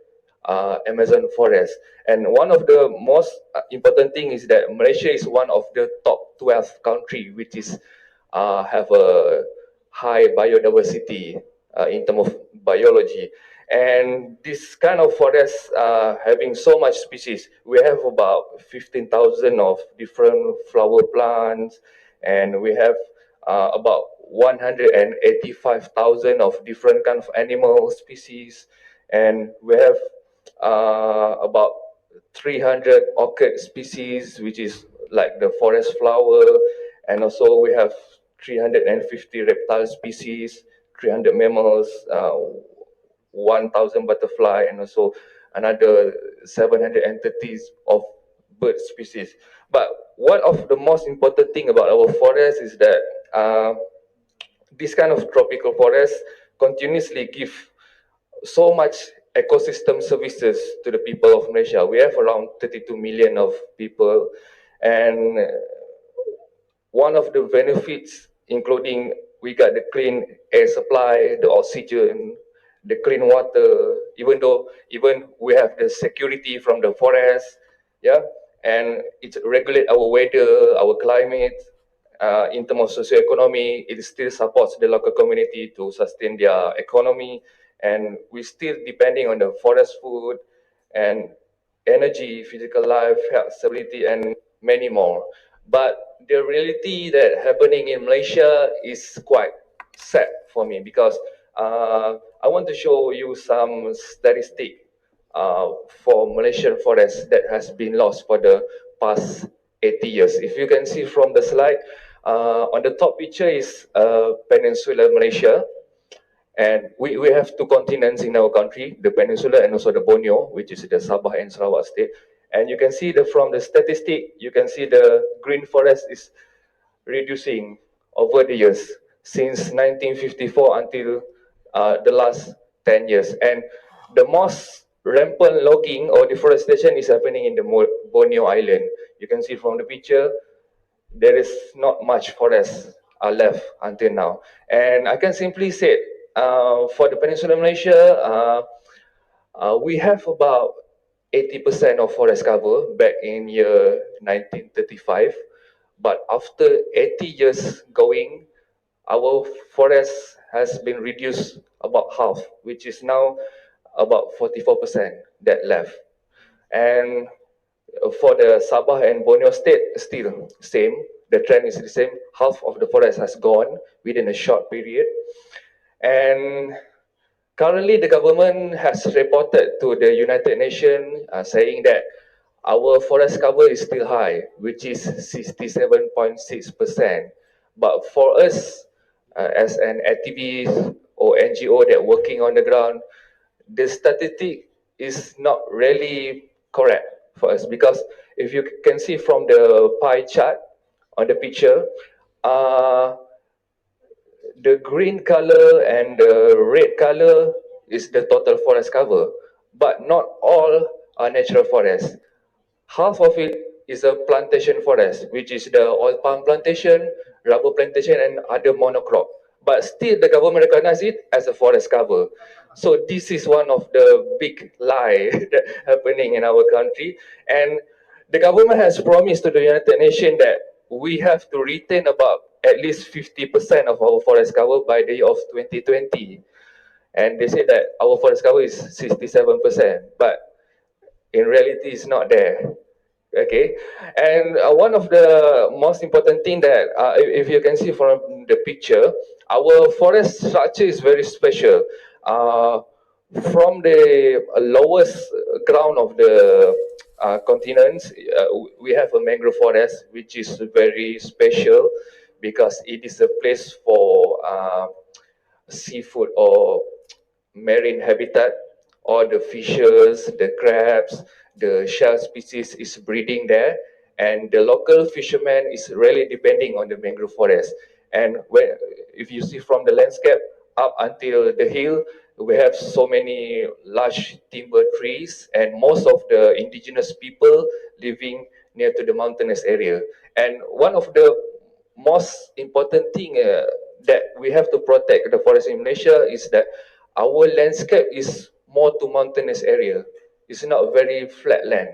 Amazon forest. And one of the most important thing is that Malaysia is one of the top 12 country which is have a high biodiversity in terms of biology. And this kind of forest having so much species, we have about 15,000 of different flower plants, and we have about 185,000 of different kind of animal species, and we have about 300 orchid species, which is like the forest flower, and also we have 350 reptile species, 300 mammals, 1,000 butterfly, and also another 730 of bird species. But one of the most important thing about our forest is that this kind of tropical forest continuously give so much ecosystem services to the people of Malaysia. We have around 32 million of people, and one of the benefits including we got the clean air supply, the oxygen, the clean water, even we have the security from the forest, yeah, and it regulate our weather, our climate. In terms of socio-economy, it still supports the local community to sustain their economy, and we still depending on the forest food and energy, physical life, health, stability, and many more. But the reality that happening in Malaysia is quite sad for me because I want to show you some statistic for Malaysian forest that has been lost for the past 80 years. If you can see from the slide, on the top picture is Peninsula Malaysia, and we have two continents in our country, the Peninsula and also the Borneo, which is the Sabah and Sarawak state. And you can see from the statistic, you can see the green forest is reducing over the years since 1954 until the last 10 years. And the most rampant logging or deforestation is happening in the Borneo Island. You can see from the picture, there is not much forest left until now. And I can simply say, for the Peninsula Malaysia, we have about 80% of forest cover back in year 1935. But after 80 years going, our forest has been reduced about half, which is now about 44% that left. And for the Sabah and Borneo state, still same. The trend is the same. Half of the forest has gone within a short period. And currently, the government has reported to the United Nations saying that our forest cover is still high, which is 67.6%. But for us, as an activist or NGO that working on the ground, the statistic is not really correct for us because if you can see from the pie chart on the picture, uh, the green color and the red color is the total forest cover, but not all are natural forests. Half of it is a plantation forest, which is the oil palm plantation, rubber plantation, and other monocrop. But still, the government recognizes it as a forest cover. So this is one of the big lie that happening in our country. And the government has promised to the United Nations that we have to retain about at least 50% of our forest cover by the year of 2020. And they say that our forest cover is 67%, but in reality, it's not there. Okay, and one of the most important thing that if you can see from the picture, our forest structure is very special. Uh, from the lowest ground of the continents, we have a mangrove forest, which is very special because it is a place for seafood or marine habitat. All the fishes, the crabs, the shell species is breeding there, and the local fishermen is really depending on the mangrove forest. And when, if you see from the landscape up until the hill, we have so many large timber trees, and most of the indigenous people living near to the mountainous area. And one of the most important thing that we have to protect the forest in Malaysia is that our landscape is more to mountainous area. It's not very flat land.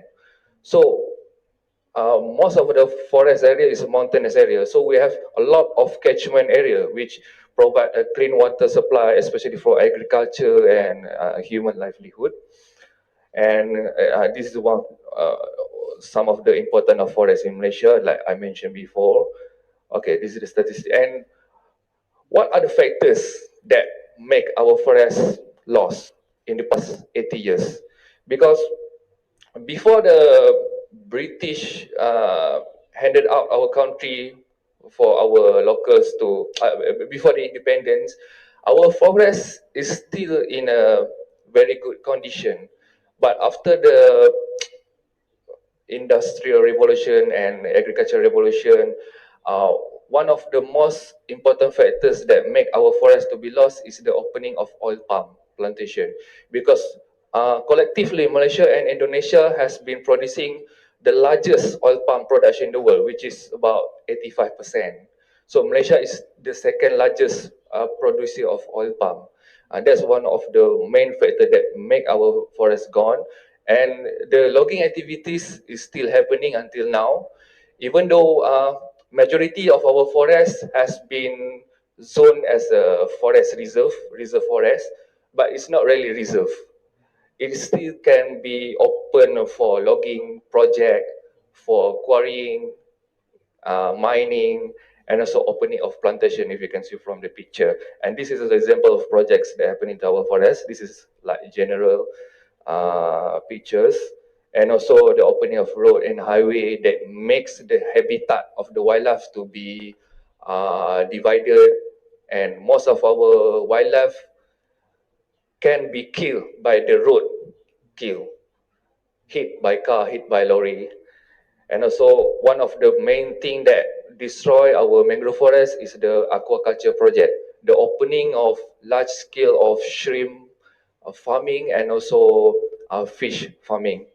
So most of the forest area is a mountainous area. So we have a lot of catchment area which provide a clean water supply, especially for agriculture and human livelihood. And this is one some of the important of forest in Malaysia, like I mentioned before. Okay, this is the statistic. And what are the factors that make our forest lost in the past 80 years? Because before the British handed out our country for our locals to, before the independence, our forest is still in a very good condition. But after the industrial revolution and agricultural revolution, uh, one of the most important factors that make our forest to be lost is the opening of oil palm plantation. Because collectively, Malaysia and Indonesia has been producing the largest oil palm production in the world, which is about 85%. So Malaysia is the second largest producer of oil palm. That's one of the main factors that make our forest gone. And the logging activities is still happening until now, even though majority of our forest has been zoned as a forest reserve forest, but it's not really reserve. It still can be open for logging project, for quarrying, mining, and also opening of plantation, if you can see from the picture. And this is an example of projects that happen in our forest. This is like general pictures, and also the opening of road and highway that makes the habitat of the wildlife to be divided, and most of our wildlife can be killed by the road, kill, hit by car, hit by lorry. And also one of the main thing that destroy our mangrove forest is the aquaculture project, the opening of large scale of shrimp farming and also fish farming.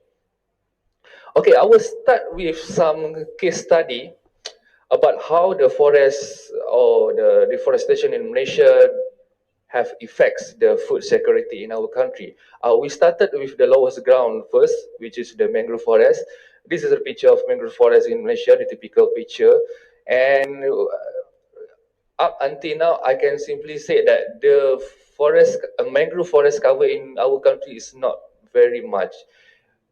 Okay, I will start with some case study about how the forest or the deforestation in Malaysia have affects the food security in our country. We started with the lowest ground first, which is the mangrove forest. This is a picture of mangrove forest in Malaysia, the typical picture. And up until now, I can simply say that the forest, mangrove forest cover in our country is not very much.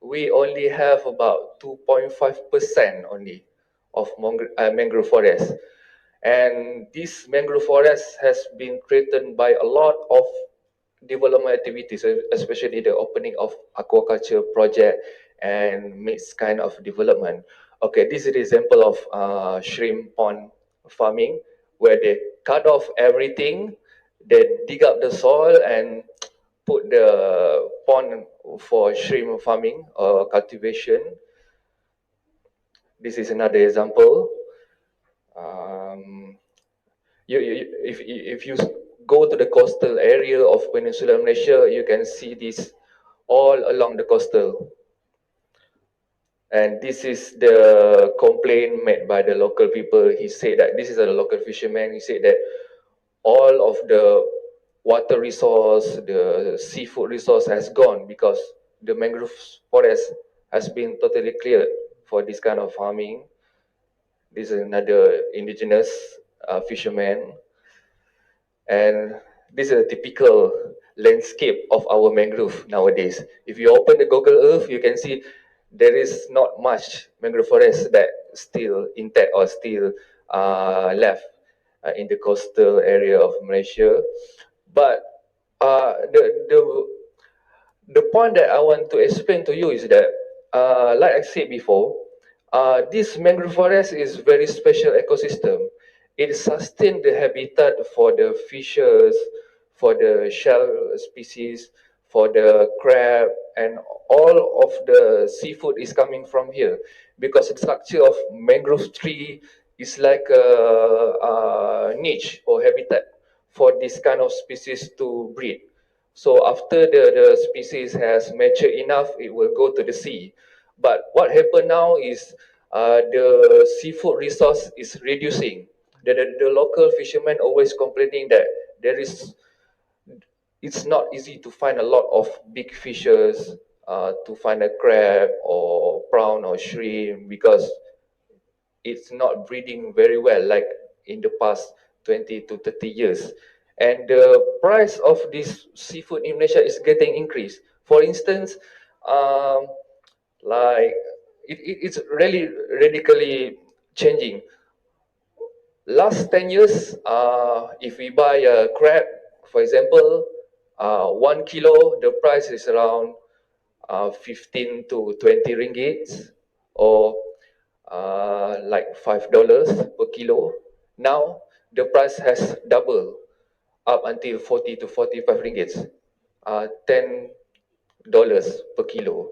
We only have about 2.5% only of mangrove forest. And this mangrove forest has been threatened by a lot of development activities, especially the opening of aquaculture project and mixed kind of development. Okay, this is an example of shrimp pond farming, where they cut off everything, they dig up the soil and put the pond for shrimp farming or cultivation. This is another example. If you go to the coastal area of Peninsular Malaysia, you can see this all along the coastal. And this is the complaint made by the local people. He said that this is a local fisherman. He said that all of the water resource, the seafood resource has gone because the mangrove forest has been totally cleared for this kind of farming. This is another indigenous fisherman. And this is a typical landscape of our mangrove nowadays. If you open the Google Earth, you can see there is not much mangrove forest that still intact or still left in the coastal area of Malaysia. But the point that I want to explain to you is that, like I said before, this mangrove forest is very special ecosystem. It sustains the habitat for the fishes, for the shell species, for the crab, and all of the seafood is coming from here, because the structure of mangrove tree is like a niche or habitat for this kind of species to breed. So after the species has matured enough, it will go to the sea. But what happened now is the seafood resource is reducing. The local fishermen always complaining that there is, it's not easy to find a lot of big fishes, to find a crab or prawn or shrimp, because it's not breeding very well like in the past 20 to 30 years. And the price of this seafood in Malaysia is getting increased. For instance, like it's really radically changing. Last 10 years, if we buy a crab, for example, 1 kilo, the price is around 15 to 20 ringgit, or like $5 per kilo. Now the price has doubled up until 40 to 45 ringgit, $10 per kilo,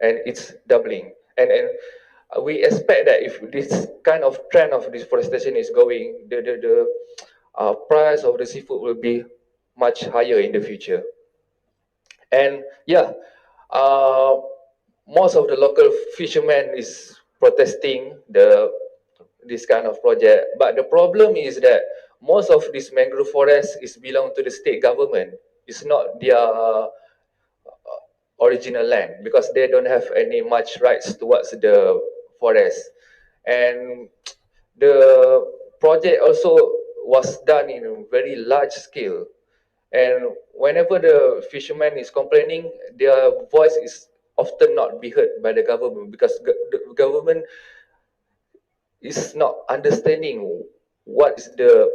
and it's doubling. And we expect that if this kind of trend of deforestation is going, the price of the seafood will be much higher in the future. And yeah, uh, most of the local fishermen is protesting this kind of project. But the problem is that most of this mangrove forest is belong to the state government. It's not their original land because they don't have any much rights towards the forest. And the project also was done in a very large scale. And whenever the fisherman is complaining, their voice is often not be heard by the government because the government is not understanding what is the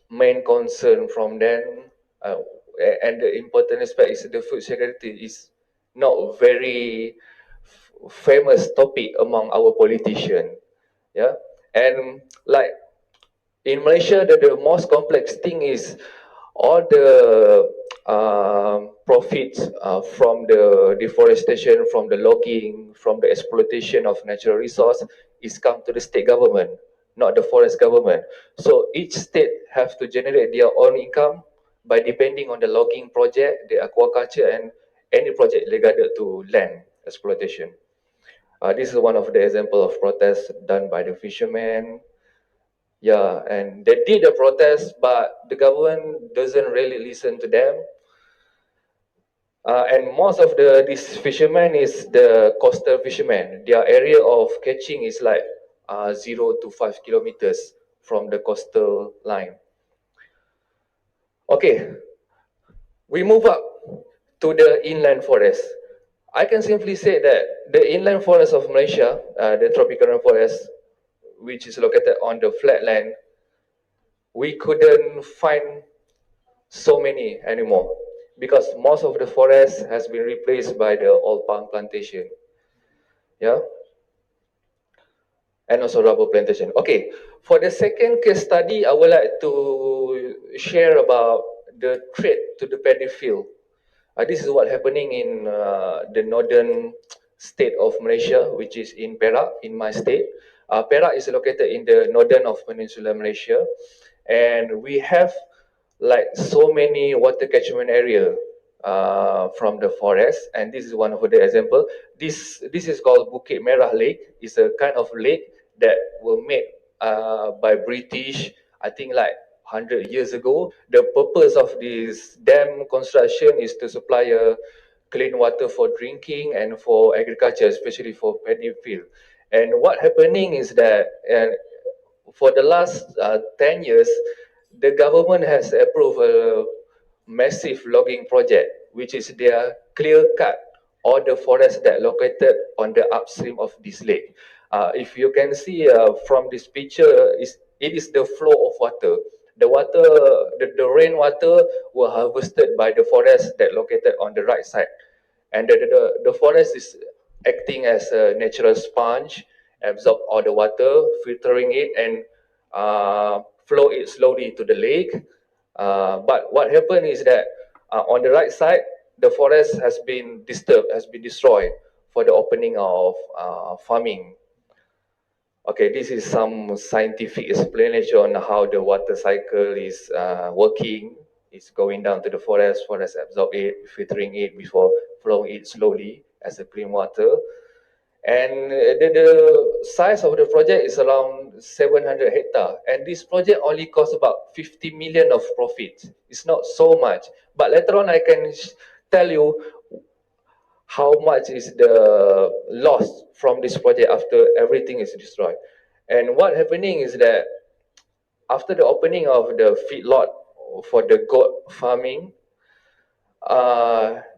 main concern from them. uh, and the important aspect is the food security is not very famous topic among our politician. Yeah. And like in Malaysia, the most complex thing is all the profits from the deforestation, from the logging, from the exploitation of natural resource is come to the state government, not the forest government. So each state have to generate their own income by depending on the logging project, the aquaculture, and any project related to land exploitation. This is one of the example of protests done by the fishermen. Yeah, and they did a protest, but the government doesn't really listen to them. And most of these fishermen is the coastal fishermen. Their area of catching is like 0 to 5 kilometers from the coastal line. Okay, we move up to the inland forest. I can simply say that the inland forest of Malaysia, the tropical rainforest, which is located on the flatland, we couldn't find so many anymore because most of the forest has been replaced by the old palm plantation. Yeah, and also rubber plantation. Okay, for the second case study, I would like to share about the threat to the paddy field. This is what happening in the northern state of Malaysia, which is in Perak, in my state. Perak is located in the northern of Peninsular Malaysia, and we have like so many water catchment area from the forest, and this is one of the example. This is called Bukit Merah Lake. It's a kind of lake that were made by British, I think like 100 years ago. The purpose of this dam construction is to supply a clean water for drinking and for agriculture, especially for paddy field. And what happening is that for the last 10 years, the government has approved a massive logging project, which is their clear cut all the forest that located on the upstream of this lake. If you can see from this picture, it is the flow of water. The water, the rainwater were harvested by the forest that located on the right side. And the forest is acting as a natural sponge, absorb all the water, filtering it, and flow it slowly to the lake. But what happened is that on the right side, the forest has been disturbed, has been destroyed for the opening of farming. Okay, this is some scientific explanation on how the water cycle is working. It's going down to the forest absorb it, filtering it before flowing it slowly as a clean water. And the size of the project is around 700 hectare. And this project only costs about 50 million of profit. It's not so much. But later on, I can tell you how much is the loss from this project after everything is destroyed. And what happening is that after the opening of the feedlot for the goat farming,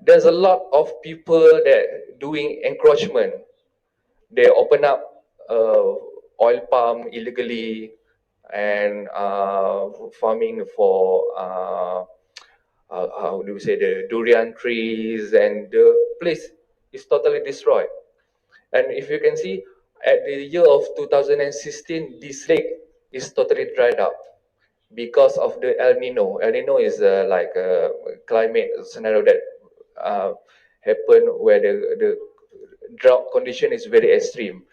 there's a lot of people that doing encroachment. They open up oil palm illegally and farming for how do we say, the durian trees, and the place is totally destroyed. And if you can see, at the year of 2016, this lake is totally dried up because of the El Nino. El Nino is like a climate scenario that happen where the drought condition is very extreme.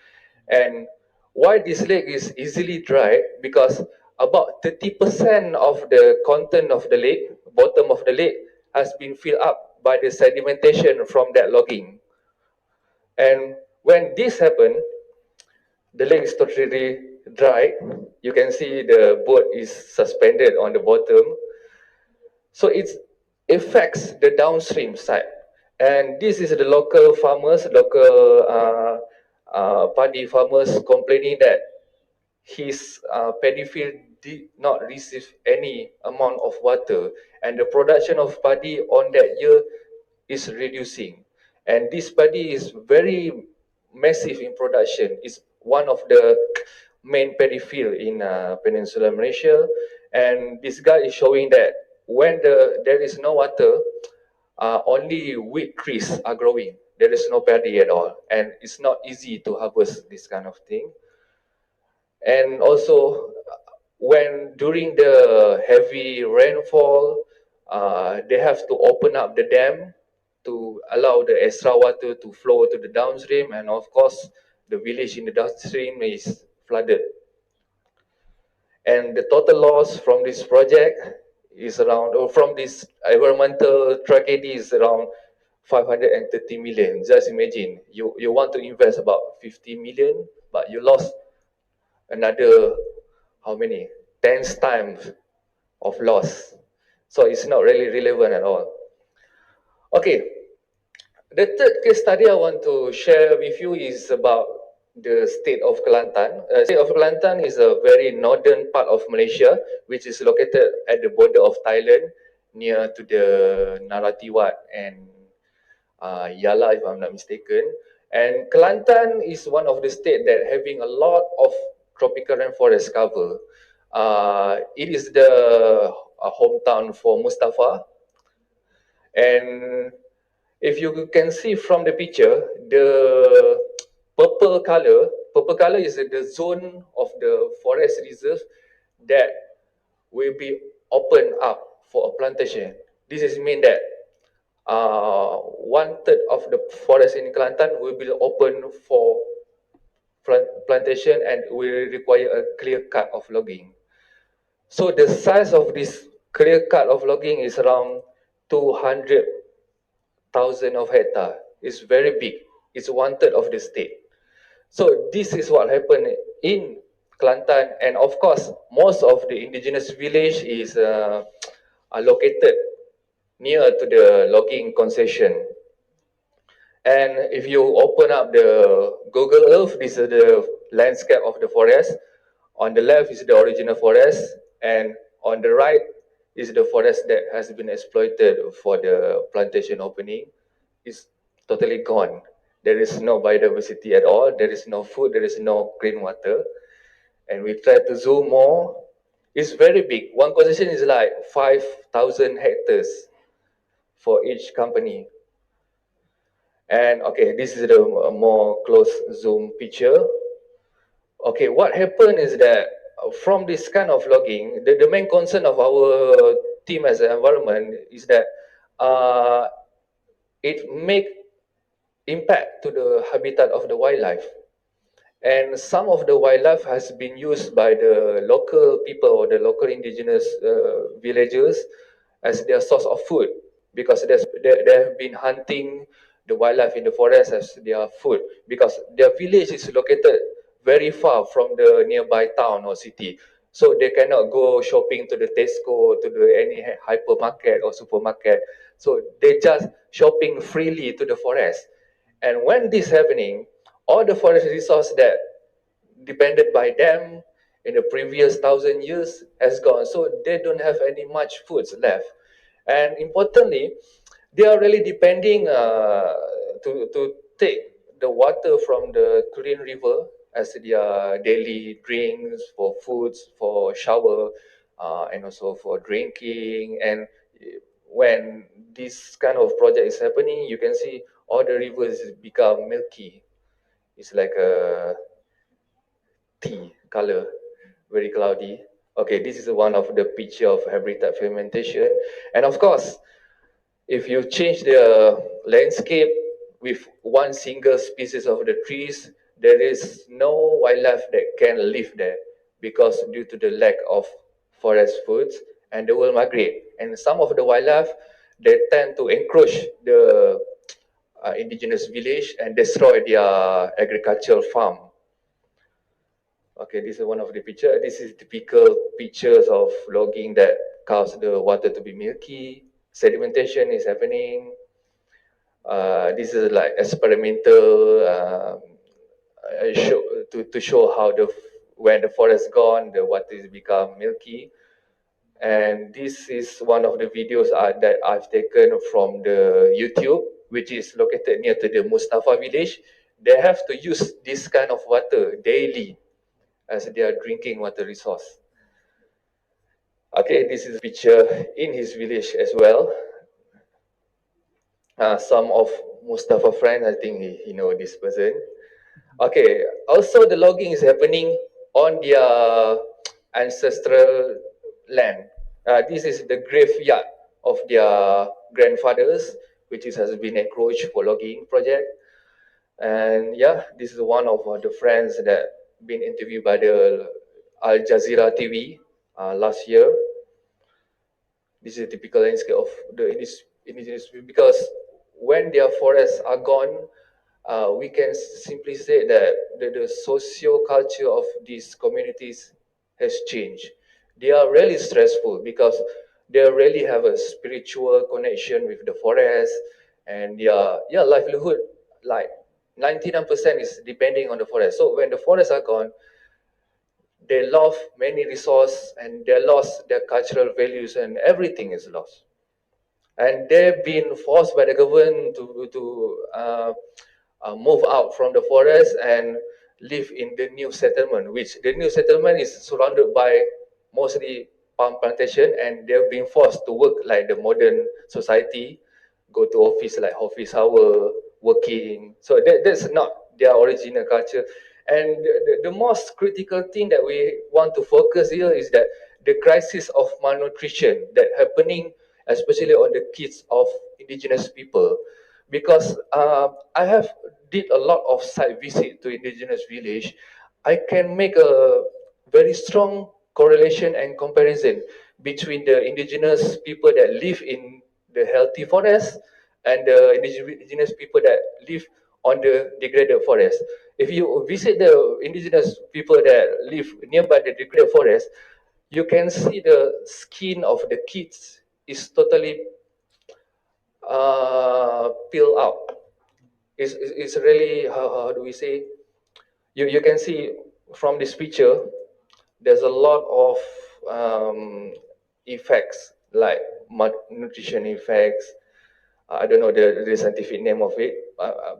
And why this lake is easily dry? Because about 30% of the content of the lake, bottom of the lake, has been filled up by the sedimentation from that logging. And when this happened, the lake is totally dry. You can see the boat is suspended on the bottom. So it's affects the downstream side. And this is the local farmers, local paddy farmers complaining that his paddy field did not receive any amount of water, and the production of paddy on that year is reducing. And this paddy is very massive in production. It's one of the main paddy field in Peninsular Malaysia. And this guy is showing that when there is no water, only wheat trees are growing. There is no paddy at all, and it's not easy to harvest this kind of thing. And also, when during the heavy rainfall, they have to open up the dam to allow the extra water to flow to the downstream, and of course, the village in the downstream is flooded. And the total loss from this project is around, or from this environmental tragedy is around 530 million. Just imagine, you want to invest about 50 million, but you lost another, how many? Tens times of loss. So it's not really relevant at all. Okay, the third case study I want to share with you is about the state of Kelantan. State of Kelantan is a very northern part of Malaysia, which is located at the border of Thailand, near to the Naratiwat and Yala, if I'm not mistaken. And Kelantan is one of the states that having a lot of tropical rainforest cover. It is the hometown for Mustafa. And if you can see from the picture, the purple color is the zone of the forest reserve that will be opened up for a plantation. This is mean that 1/3 of the forest in Kelantan will be open for plantation and will require a clear cut of logging. So the size of this clear cut of logging is around 200,000 of hectare. It's very big. It's 1/3 of the state. So this is what happened in Kelantan, and of course, most of the indigenous village is are located near to the logging concession. And if you open up the Google Earth, this is the landscape of the forest. On the left is the original forest, and on the right is the forest that has been exploited for the plantation opening. It's totally gone. There is no biodiversity at all. There is no food. There is no clean water. And we try to zoom more. It's very big. One concession is like 5,000 hectares for each company. And okay, this is the more close zoom picture. Okay, what happened is that from this kind of logging, the main concern of our team as an environment is that it make impact to the habitat of the wildlife. And some of the wildlife has been used by the local people or the local indigenous villagers as their source of food, because they have been hunting the wildlife in the forest as their food, because their village is located very far from the nearby town or city. So they cannot go shopping to the Tesco, to the any hypermarket or supermarket. So they just shopping freely to the forest. And when this happening, all the forest resource that depended by them in the previous 1,000 years has gone. So they don't have any much foods left. And importantly, they are really depending to take the water from the clean river as their daily drinks, for foods, for shower, and also for drinking. And when this kind of project is happening, you can see all the rivers become milky. It's like a tea color, very cloudy. Okay, this is one of the picture of habitat fragmentation. And of course, if you change the landscape with one single species of the trees, there is no wildlife that can live there, because due to the lack of forest foods, and they will migrate. And some of the wildlife, they tend to encroach the indigenous village and destroy their agricultural farm. Okay, this is one of the picture. This is typical pictures of logging that cause the water to be milky. sedimentation is happening. This is like experimental show, to show how when the forest gone, the water is become milky. And this is one of the videos that I've taken from the YouTube, which is located near to the Mustafa village. They have to use this kind of water daily as their drinking water resource. Okay, this is a picture in his village as well. Some of Mustafa friends, I think he know this person. Okay, also the logging is happening on their ancestral land. This is the graveyard of their grandfathers, which has been encroached for logging project. And yeah, this is one of the friends that been interviewed by the Al Jazeera TV last year. This is a typical landscape of the indigenous people, because when their forests are gone, we can simply say that the socio-culture of these communities has changed. They are really stressful because they really have a spiritual connection with the forest, and their livelihood, like 99% is depending on the forest. So when the forests are gone, they lost many resources and they lost their cultural values, and everything is lost. And they've been forced by the government to move out from the forest and live in the new settlement, which the new settlement is surrounded by mostly palm plantation, and they've been forced to work like the modern society, go to office like office hour, working. So that's not their original culture. And the most critical thing that we want to focus here is that the crisis of malnutrition that happening, especially on the kids of indigenous people, because I have did a lot of site visit to indigenous village. I can make a very strong correlation and comparison between the indigenous people that live in the healthy forest and the indigenous people that live on the degraded forest. If you visit the indigenous people that live nearby the degraded forest, you can see the skin of the kids is totally peel out. It's really, how do we say, you can see from this picture there's a lot of effects like malnutrition effects. I don't know the scientific name of it,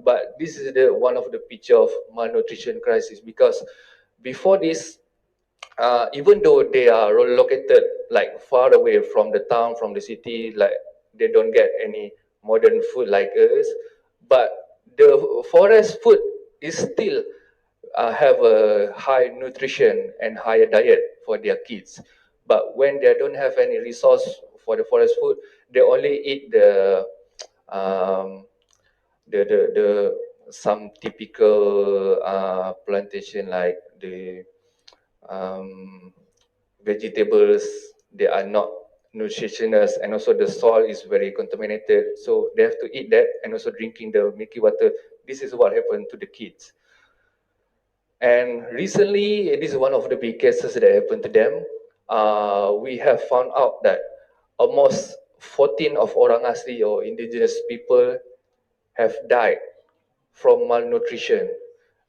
but this is the one of the picture of malnutrition crisis, because before this, even though they are located like far away from the town, from the city, like they don't get any modern food like us, but the forest food is still have a high nutrition and higher diet for their kids. But when they don't have any resource for the forest food, they only eat um, the some typical plantation, like the um, vegetables. They are not nutritious, and also the soil is very contaminated, so they have to eat that and also drinking the milky water. This is what happened to the kids. And recently, this is one of the big cases that happened to them. We have found out that almost 14 of orang asli or indigenous people have died from malnutrition.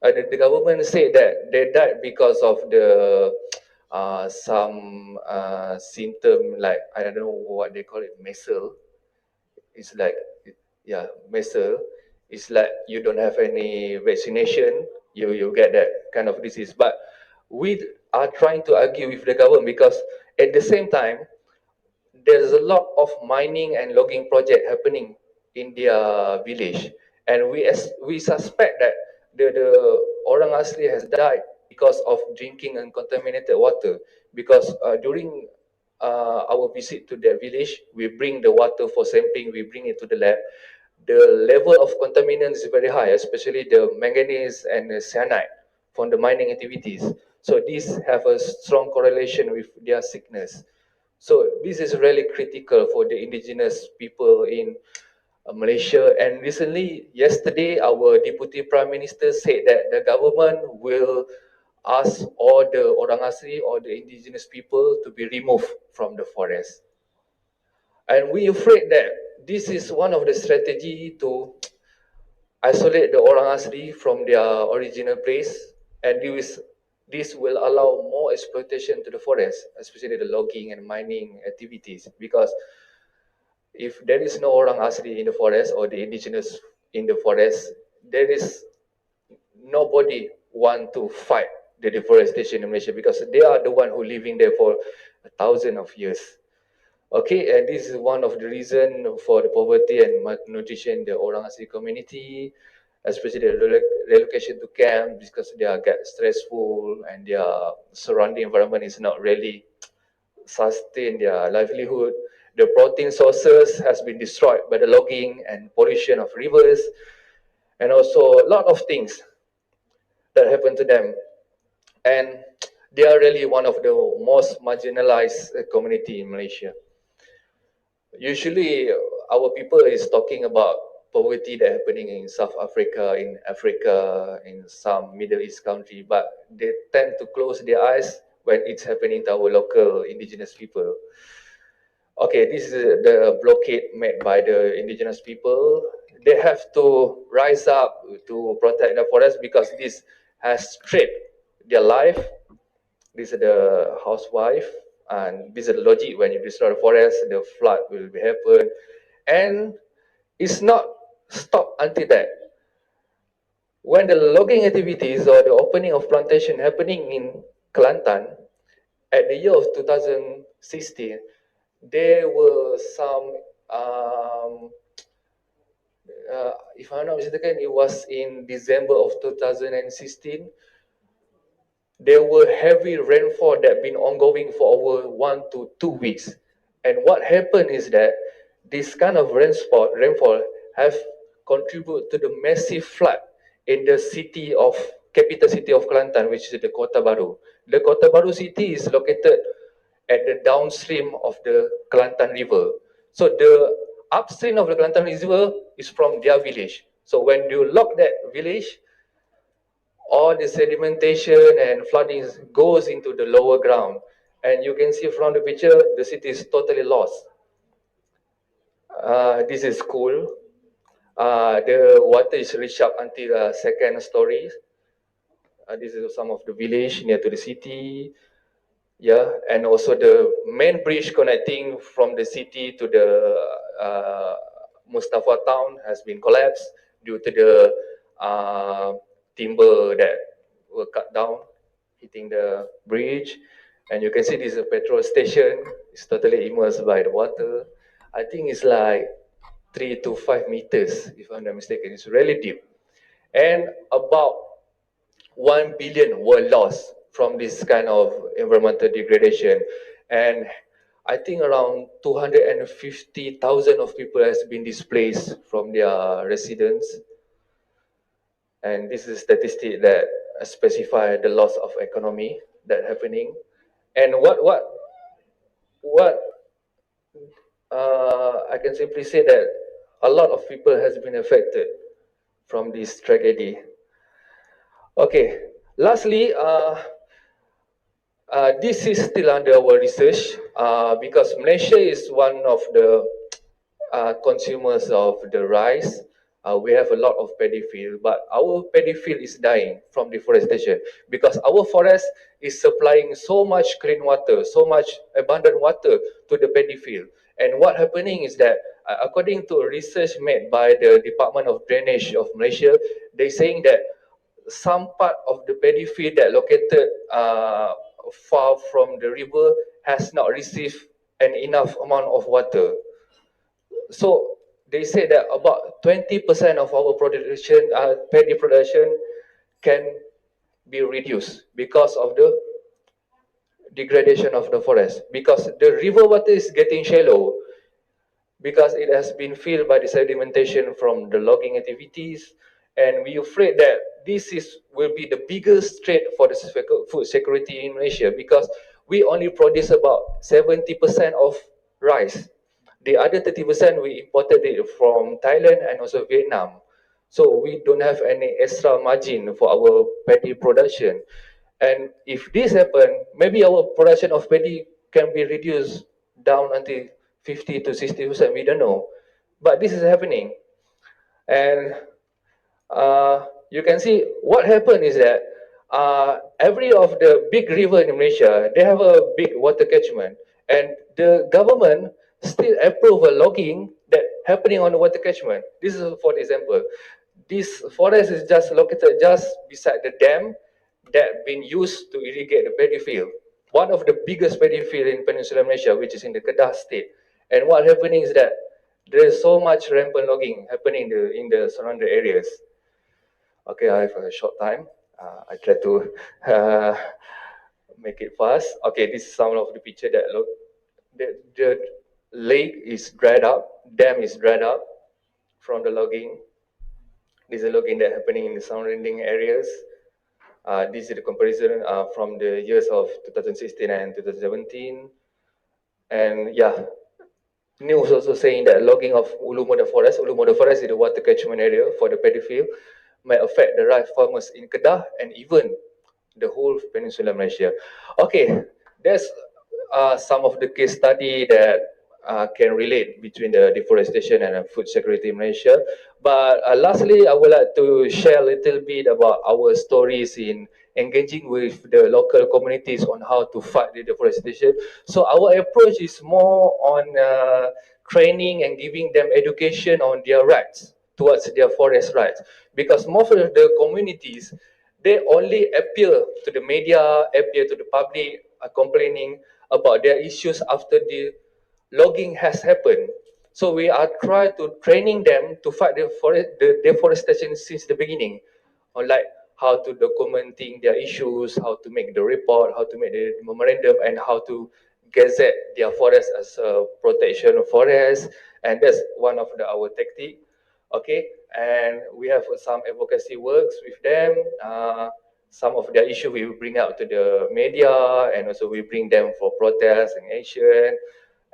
The government said that they died because of the some symptom, like I don't know what they call it, measles. It's like, yeah, measles. It's like you don't have any vaccination, you get that kind of disease. But we are trying to argue with the government, because at the same time, there's a lot of mining and logging project happening in their village, and we suspect that the orang asli has died because of drinking uncontaminated water. Because during our visit to their village, we bring the water for sampling, we bring it to the lab. The level of contaminants is very high, especially the manganese and the cyanide from the mining activities. So these have a strong correlation with their sickness. So this is really critical for the indigenous people in Malaysia. And recently, yesterday, our Deputy Prime Minister said that the government will ask all the orang asli or the indigenous people to be removed from the forest. And we afraid that this is one of the strategy to isolate the orang asli from their original place, and this will allow more exploitation to the forest, especially the logging and mining activities. Because if there is no orang asli in the forest or the indigenous in the forest, there is nobody want to fight the deforestation in Malaysia, because they are the one who living there for thousands of years. Okay, and this is one of the reason for the poverty and malnutrition in the orang asli community, especially the relocation to camp, because they are get stressful and their surrounding environment is not really sustain their livelihood. The protein sources has been destroyed by the logging and pollution of rivers, and also a lot of things that happen to them. And they are really one of the most marginalized community in Malaysia. Usually, our people is talking about poverty that happening in South Africa, in some Middle East country, but they tend to close their eyes when it's happening to our local indigenous people. Okay, this is the blockade made by the indigenous people. They have to rise up to protect the forest, because this has threat their life. This is the housewife, and this is the logic: when you destroy the forest, the flood will happen, and it's not stopped until that. When the logging activities or the opening of plantation happening in Kelantan at the year of 2016, there were some, if I'm not mistaken, it was in December of 2016. There were heavy rainfall that been ongoing for over 1 to 2 weeks. And what happened is that this kind of rainfall have contributed to the massive flood in the capital city of Kelantan, which is the Kota Baru. The Kota Baru city is located at the downstream of the Kelantan River. So the upstream of the Kelantan River is from their village. So when you lock that village, all the sedimentation and flooding goes into the lower ground. And you can see from the picture, the city is totally lost. This is cool. The water is reached up until second story. This is some of the village near to the city. Yeah, and also the main bridge connecting from the city to the Mustafa town has been collapsed due to the timber that were cut down, hitting the bridge. And you can see this is a petrol station. It's totally immersed by the water. I think it's like 3 to 5 meters, if I'm not mistaken. It's really deep. And about 1 billion were lost from this kind of environmental degradation. And I think around 250,000 of people has been displaced from their residence. And this is a statistic that specify the loss of economy that happening. And what I can simply say that a lot of people has been affected from this tragedy. Okay, lastly, this is still under our research, because Malaysia is one of the consumers of the rice. We have a lot of paddy field, but our paddy field is dying from deforestation, because our forest is supplying so much clean water, so much abundant water to the paddy field. And what happening is that, according to research made by the Department of Drainage of Malaysia, they saying that some part of the paddy field that located far from the river has not received an enough amount of water. So they say that about 20% of our production, paddy production, can be reduced because of the degradation of the forest. Because the river water is getting shallow, because it has been filled by the sedimentation from the logging activities, and we afraid that this will be the biggest threat for the food security in Malaysia, because we only produce about 70% of rice. The other 30% we imported it from Thailand and also Vietnam. So we don't have any extra margin for our paddy production. And if this happen, maybe our production of paddy can be reduced down until 50 to 60%, we don't know. But this is happening. And you can see what happened is that every of the big river in Malaysia, they have a big water catchment, and the government still approve a logging that happening on the water catchment. This is for example. This forest is just located just beside the dam that been used to irrigate the paddy field. One of the biggest paddy field in Peninsular Malaysia, which is in the Kedah state. And what happening is that there is so much rampant logging happening in the surrounding areas. Okay, I have a short time. I try to make it fast. Okay, this is some of the picture that look. The lake is dried up, dam is dried up from the logging. This is the logging that happening in the surrounding areas. This is the comparison from the years of 2016 and 2017. And yeah, news also saying that logging of Ulu-Moda Forest is the water catchment area for the paddy field, might affect the rice farmers in Kedah and even the whole Peninsular Malaysia. Okay, there's some of the case study that can relate between the deforestation and food security in Malaysia. But lastly, I would like to share a little bit about our stories in engaging with the local communities on how to fight the deforestation. So our approach is more on training and giving them education on their rights towards their forest rights. Because most of the communities, they only appear to the media, appear to the public, complaining about their issues after the logging has happened. So we are trying to training them to fight the deforestation since the beginning, on like how to documenting their issues, how to make the report, how to make the memorandum, and how to gazette their forest as a protection of forest. And that's one of our tactic. Okay, and we have some advocacy works with them. Some of their issue we bring out to the media, and also we bring them for protest and action.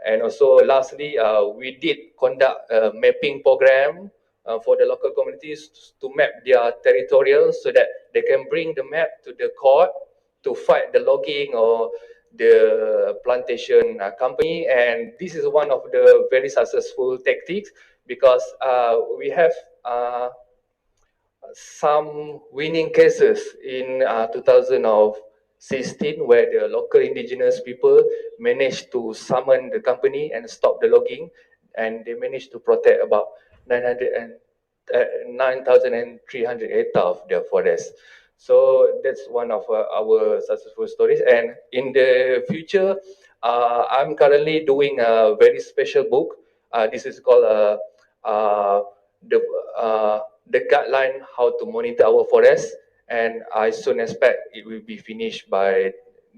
And also lastly, we did conduct a mapping program for the local communities to map their territorial so that they can bring the map to the court to fight the logging or the plantation company. And this is one of the very successful tactics because we have some winning cases in 2016 where the local indigenous people managed to summon the company and stop the logging, and they managed to protect about 9,300 hectares of their forest. So that's one of our successful stories. And in the future, I'm currently doing a very special book. This is called the the guideline how to monitor our forest, and I soon expect it will be finished by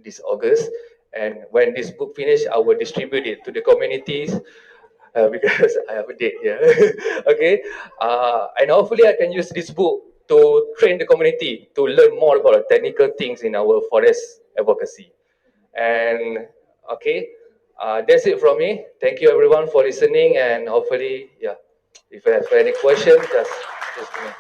this August. And when this book finish, I will distribute it to the communities because I have a date here. Okay, and hopefully I can use this book to train the community to learn more about the technical things in our forest advocacy. And okay, that's it from me. Thank you everyone for listening, and hopefully, yeah, if you have any questions, just give me.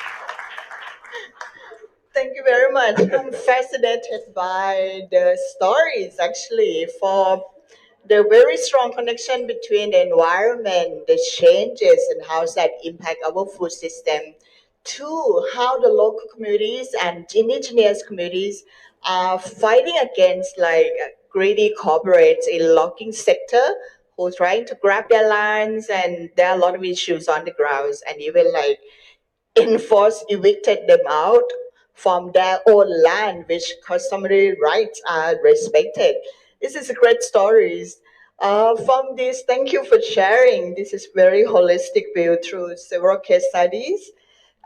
Thank you very much. I'm fascinated by the stories actually for the very strong connection between the environment, the changes, and how that impact our food system, to how the local communities and indigenous communities are fighting against like greedy corporates in logging sector who are trying to grab their lands, and there are a lot of issues on the grounds, and even like enforced evicted them out from their own land, which customary rights are respected. This is great stories. From this, thank you for sharing. This is very holistic view through several case studies.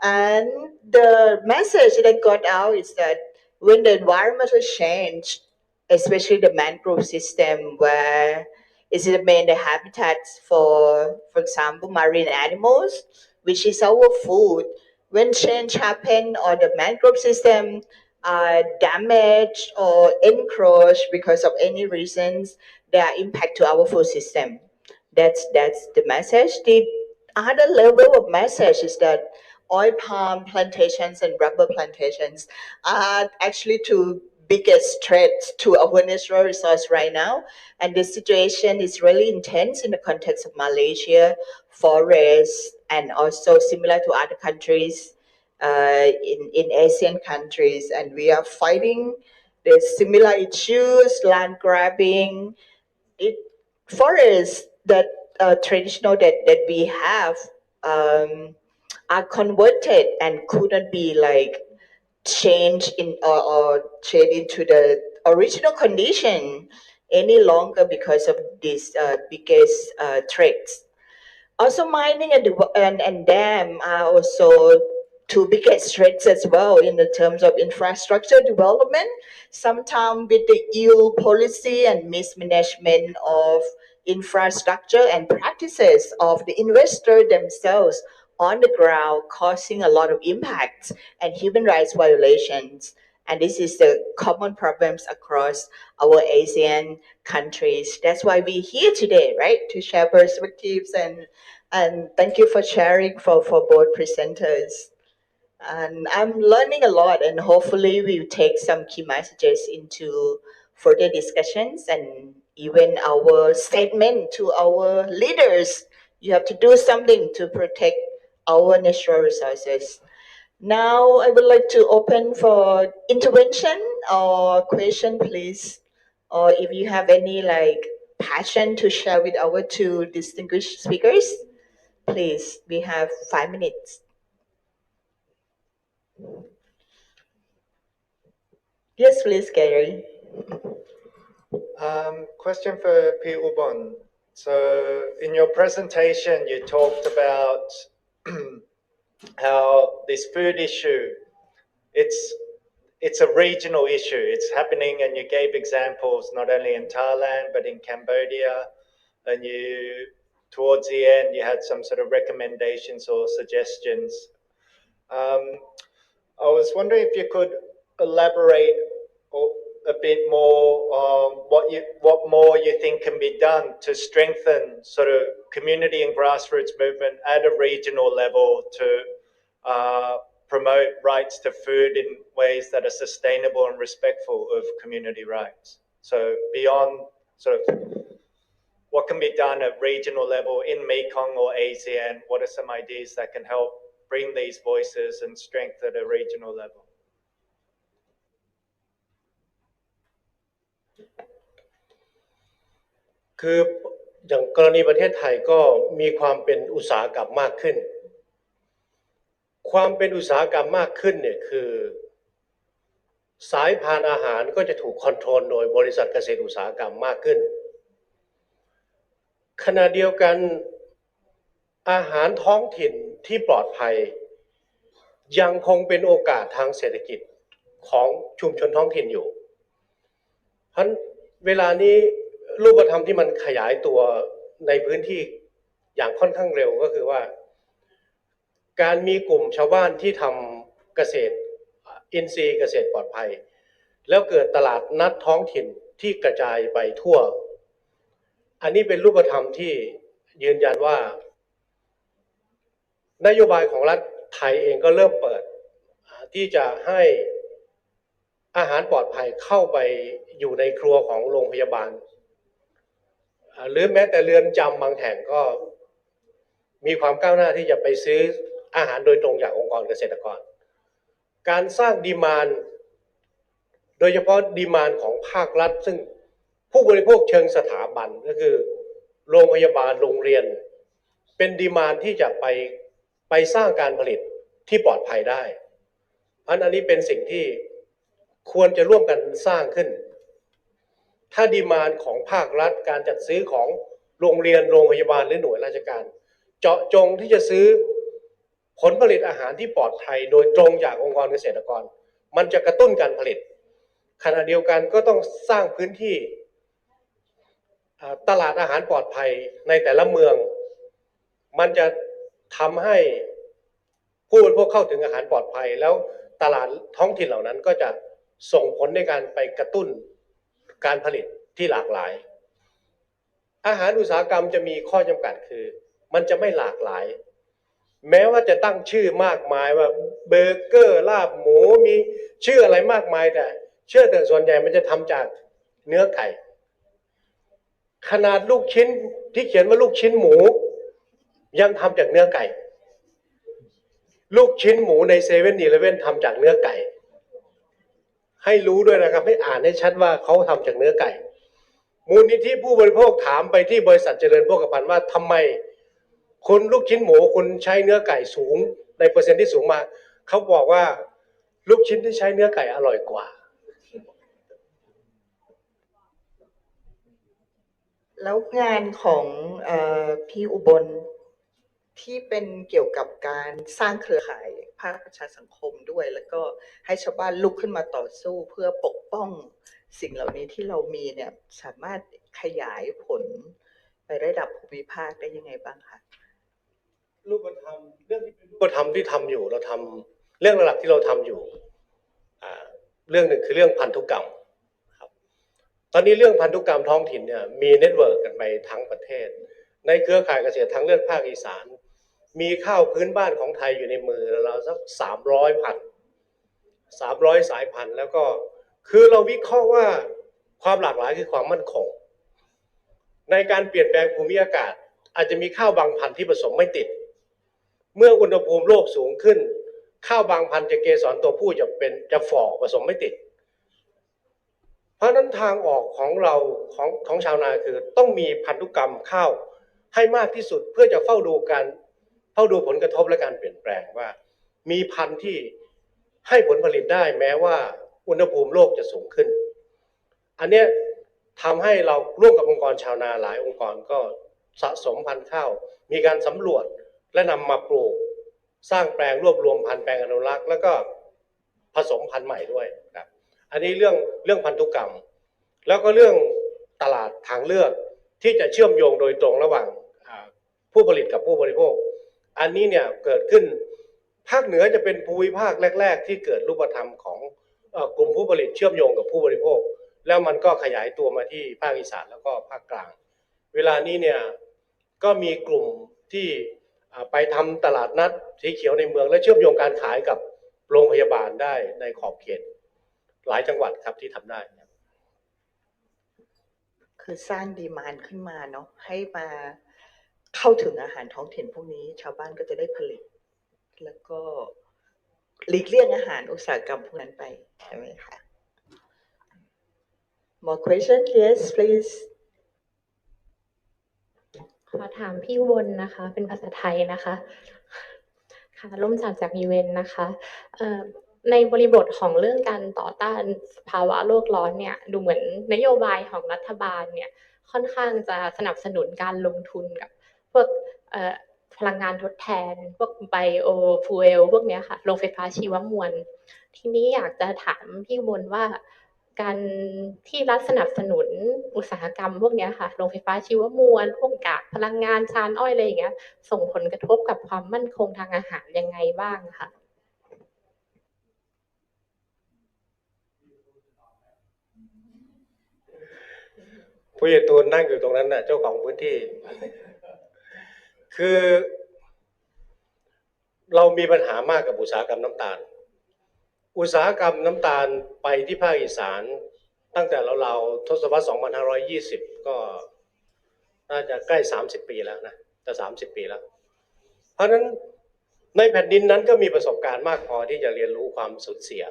And the message that got out is that when the environmental change, especially the mangrove system, where is it the habitats for example, marine animals, which is our food. When change happen or the mangrove system are damaged or encroached because of any reasons, there are impact to our food system. That's the message. The other level of message is that oil palm plantations and rubber plantations are actually to biggest threats to our natural resource right now. And the situation is really intense in the context of Malaysia, forests, and also similar to other countries in ASEAN countries. And we are fighting the similar issues, land grabbing, forests that traditional that we have are converted and couldn't be like changed in or changed into the original condition any longer because of these biggest threats. Also, mining and dam are also two biggest threats as well in the terms of infrastructure development. Sometimes with the ill policy and mismanagement of infrastructure and practices of the investor themselves on the ground, causing a lot of impacts and human rights violations. And this is the common problems across our ASEAN countries. That's why we're here today, right? To share perspectives and thank you for sharing for both presenters. And I'm learning a lot, and hopefully we'll take some key messages into further discussions and even our statement to our leaders. You have to do something to protect our natural resources. Now I would like to open for intervention or question, please. Or if you have any like passion to share with our two distinguished speakers, please, we have 5 minutes. Yes, please, Gary. Question for P. Ubon. So in your presentation, you talked about how this food issue, it's a regional issue. It's happening, and you gave examples not only in Thailand but in Cambodia. And you, towards the end, you had some sort of recommendations or suggestions. I was wondering if you could elaborate a bit more on what more you think can be done to strengthen sort of community and grassroots movement at a regional level to promote rights to food in ways that are sustainable and respectful of community rights. So beyond sort of what can be done at regional level in Mekong or ASEAN, what are some ideas that can help bring these voices and strength at a regional level? คืออย่างกรณีประเทศไทยก็มีความเป็นอุตสาหกรรมมากขึ้นความเป็นอุตสาหกรรมมากขึ้นเนี่ยคือสายพานอาหารก็จะถูกคอนโทรลโดยบริษัทเกษตรอุตสาหกรรมมากขึ้นขณะเดียวกันอาหารท้องถิ่นที่ปลอดภัยยังคงเป็นโอกาสทางเศรษฐกิจของชุมชนท้องถิ่นอยู่เพราะเวลานี้รูปธรรมที่มันขยายตัวในพื้นที่อย่างค่อนข้างเร็วก็คือว่าการมีกลุ่มชาวบ้านที่ทำเกษตรอินทรีย์เกษตรปลอดภัยแล้วเกิดตลาดนัดท้องถิ่นที่กระจายไปทั่วอันนี้เป็นรูปธรรมที่ยืนยันว่านโยบายของรัฐไทยเองก็เริ่มเปิดที่จะให้อาหารปลอดภัยเข้าไปอยู่ในครัวของโรงพยาบาลหรือแม้แต่เรือนจำบางแห่งก็มีความก้าวหน้าที่จะไปซื้ออาหารโดยตรงจากองค์กรเกษตรกรการสร้างดีมานด์โดยเฉพาะดีมานด์ของภาครัฐซึ่งผู้บริโภคเชิงสถาบันก็คือโรงพยาบาลโรงเรียนเป็นดีมานด์ที่จะไปสร้างการผลิตที่ปลอดภัยได้อันนี้เป็นสิ่งที่ควรจะร่วมกันสร้างขึ้นถ้าดีมานด์ของภาครัฐการจัดซื้อของโรงเรียนโรงพยาบาลหรือหน่วยราชการเจาะจงที่จะซื้อผลผลิตอาหารที่ปลอดภัยโดยตรงจากองค์กรเกษตรกรมันจะกระตุ้นการผลิตขณะเดียวกันก็ต้องสร้างพื้นที่ตลาดอาหารปลอดภัยในแต่ละเมืองมันจะทำให้ผู้บริโภคเข้าถึงอาหารปลอดภัยแล้วตลาดท้องถิ่นเหล่านั้นก็จะส่งผลในการไปกระตุ้นการผลิตที่หลากหลายอาหารอุตสาหกรรมจะมีข้อจำกัดคือมันจะไม่หลากหลายแม้ว่าจะตั้งชื่อมากมายว่าเบอร์เกอร์ลาบหมูมีชื่ออะไรมากมายแต่ เชื่อเถอะส่วนใหญ่มันจะทำจากเนื้อไก่ขนาดลูกชิ้นที่เขียนว่าลูกชิ้นหมูยังทำจากเนื้อไก่ลูกชิ้นหมูใน7-Elevenทำจากเนื้อไก่ให้รู้ด้วยนะครับให้อ่านให้ชัดว่าเขาทำจากเนื้อไก่มูลนิธิผู้บริโภคถามไปที่บริษัทเจริญโภคภัณฑ์ว่าทำไมคุณลูกชิ้นหมูคุณใช้เนื้อไก่สูงในเปอร์เซ็นต์ที่สูงมาเขาบอกว่าลูกชิ้นที่ใช้เนื้อไก่อร่อยกว่าแล้วงานของพี่อุบลที่เป็นเกี่ยวกับการสร้างเครือข่ายภาคประชาสังคมด้วยแล้วก็ให้ชาวบ้านลุกขึ้นมาต่อสู้เพื่อปกป้องสิ่งเหล่านี้ที่เรามีเนี่ยสามารถขยายผลไประดับภูมิภาคได้ยังไงบ้างคะรูปธรรมเรื่องที่เป็นรูปธรรมที่ทำอยู่เราทำเรื่องหลักที่เราทำอยู่เรื่องหนึ่งคือเรื่องพันธุกรรมครับตอนนี้เรื่องพันธุกรรมท้องถิ่นเนี่ยมีเน็ตเวิร์กกันไปทั้งประเทศในเครือข่ายเกษตรทางเลือกภาคอีสานมีข้าวพื้นบ้านของไทยอยู่ในมือเราสัก300 สายพันธุ์แล้วก็คือเราวิเคราะห์ว่าความหลากหลายคือความมั่นคงในการเปลี่ยนแปลงภูมิอากาศอาจจะมีข้าวบางพันธุ์ที่ผสมไม่ติดเมื่ออุณหภูมิโลกสูงขึ้นข้าวบางพันธุ์จะเกสรตัวผู้จะฝ่อผสมไม่ติดเพราะนั้นทางออกของเราของชาวนาคือต้องมีพันธุกรรมข้าวให้มากที่สุดเพื่อจะเฝ้าดูผลกระทบและการเปลี่ยนแปลงว่ามีพันธุ์ที่ให้ผลผลิตได้แม้ว่าอุณหภูมิโลกจะสูงขึ้นอันนี้ทำให้เราร่วมกับองค์กรชาวนาหลายองค์กรก็สะสมพันธุ์ข้าวมีการสำรวจและนำมาปลูกสร้างแปลงรวบรวมพันธุ์แปลงอนุรักษ์แล้วก็ผสมพันธุ์ใหม่ด้วยครับอันนี้เรื่องพันธุกรรมแล้วก็เรื่องตลาดทางเลือกที่จะเชื่อมโยงโดยตรงระหว่างผู้ผลิตกับผู้บริโภคอันนี้เนี่ยเกิดขึ้นภาคเหนือจะเป็นภูมิภาคแรกๆที่เกิดรูปธรรมของกลุ่มผู้ผลิตเชื่อมโยงกับผู้บริโภคแล้วมันก็ขยายตัวมาที่ภาคอีสานแล้วก็ภาคกลางเวลานี้เนี่ยก็มีกลุ่มที่ไปทำตลาดนัดสีเขียวในเมืองและเชื่อมโยงการขายกับโรงพยาบาลได้ในขอบเขตหลายจังหวัดครับที่ทำได้คือสร้างดีมานด์ขึ้นมาเนาะให้มาเข้าถึงอาหารท้องถิ่นพวกนี้ชาวบ้านก็จะได้ผลิตแล้วก็หลีกเลี่ยงอาหารอุตสาหกรรมพวกนั้นไปใช่ไหมคะ More question yes please ขอถามพี่อุบลนะคะเป็นภาษาไทยนะคะค่ะร่มจาก UN นะคะในบริบทของเรื่องการต่อต้านภาวะโลกร้อนเนี่ยดูเหมือนนโยบายของรัฐบาลเนี่ยค่อนข้างจะสนับสนุนการลงทุนกับพวกพลังงานทดแทนพวกไบโอฟูเอลพวกนี้ค่ะโรงไฟฟ้าชีวมวลทีนี้อยากจะถามพี่อุบลว่าการที่รัฐสนับสนุนอุตสาหกรรมพวกนี้ค่ะโรงไฟฟ้าชีวมวลพวกกากพลังงานชานอ้อยอะไรอย่างเงี้ยส่งผลกระทบกับความมั่นคงทางอาหารยังไงบ้างคะผู้ใหญ่ตูนนั่งอยู่ตรงนั้นน่ะเจ้าของพื้นที่คือเรามีปัญหามากกับอุตสาหกรรมน้ำตาลอุตสาหกรรมน้ำตาลไปที่ภาคอีสานตั้งแต่เราทศวรรษ 2520 ก็น่าจะใกล้30 ปีแล้วนะจะ30 ปีแล้วเพราะฉะนั้นในแผ่นดินนั้นก็มีประสบการณ์มากพอที่จะเรียนรู้ความสูญเสีย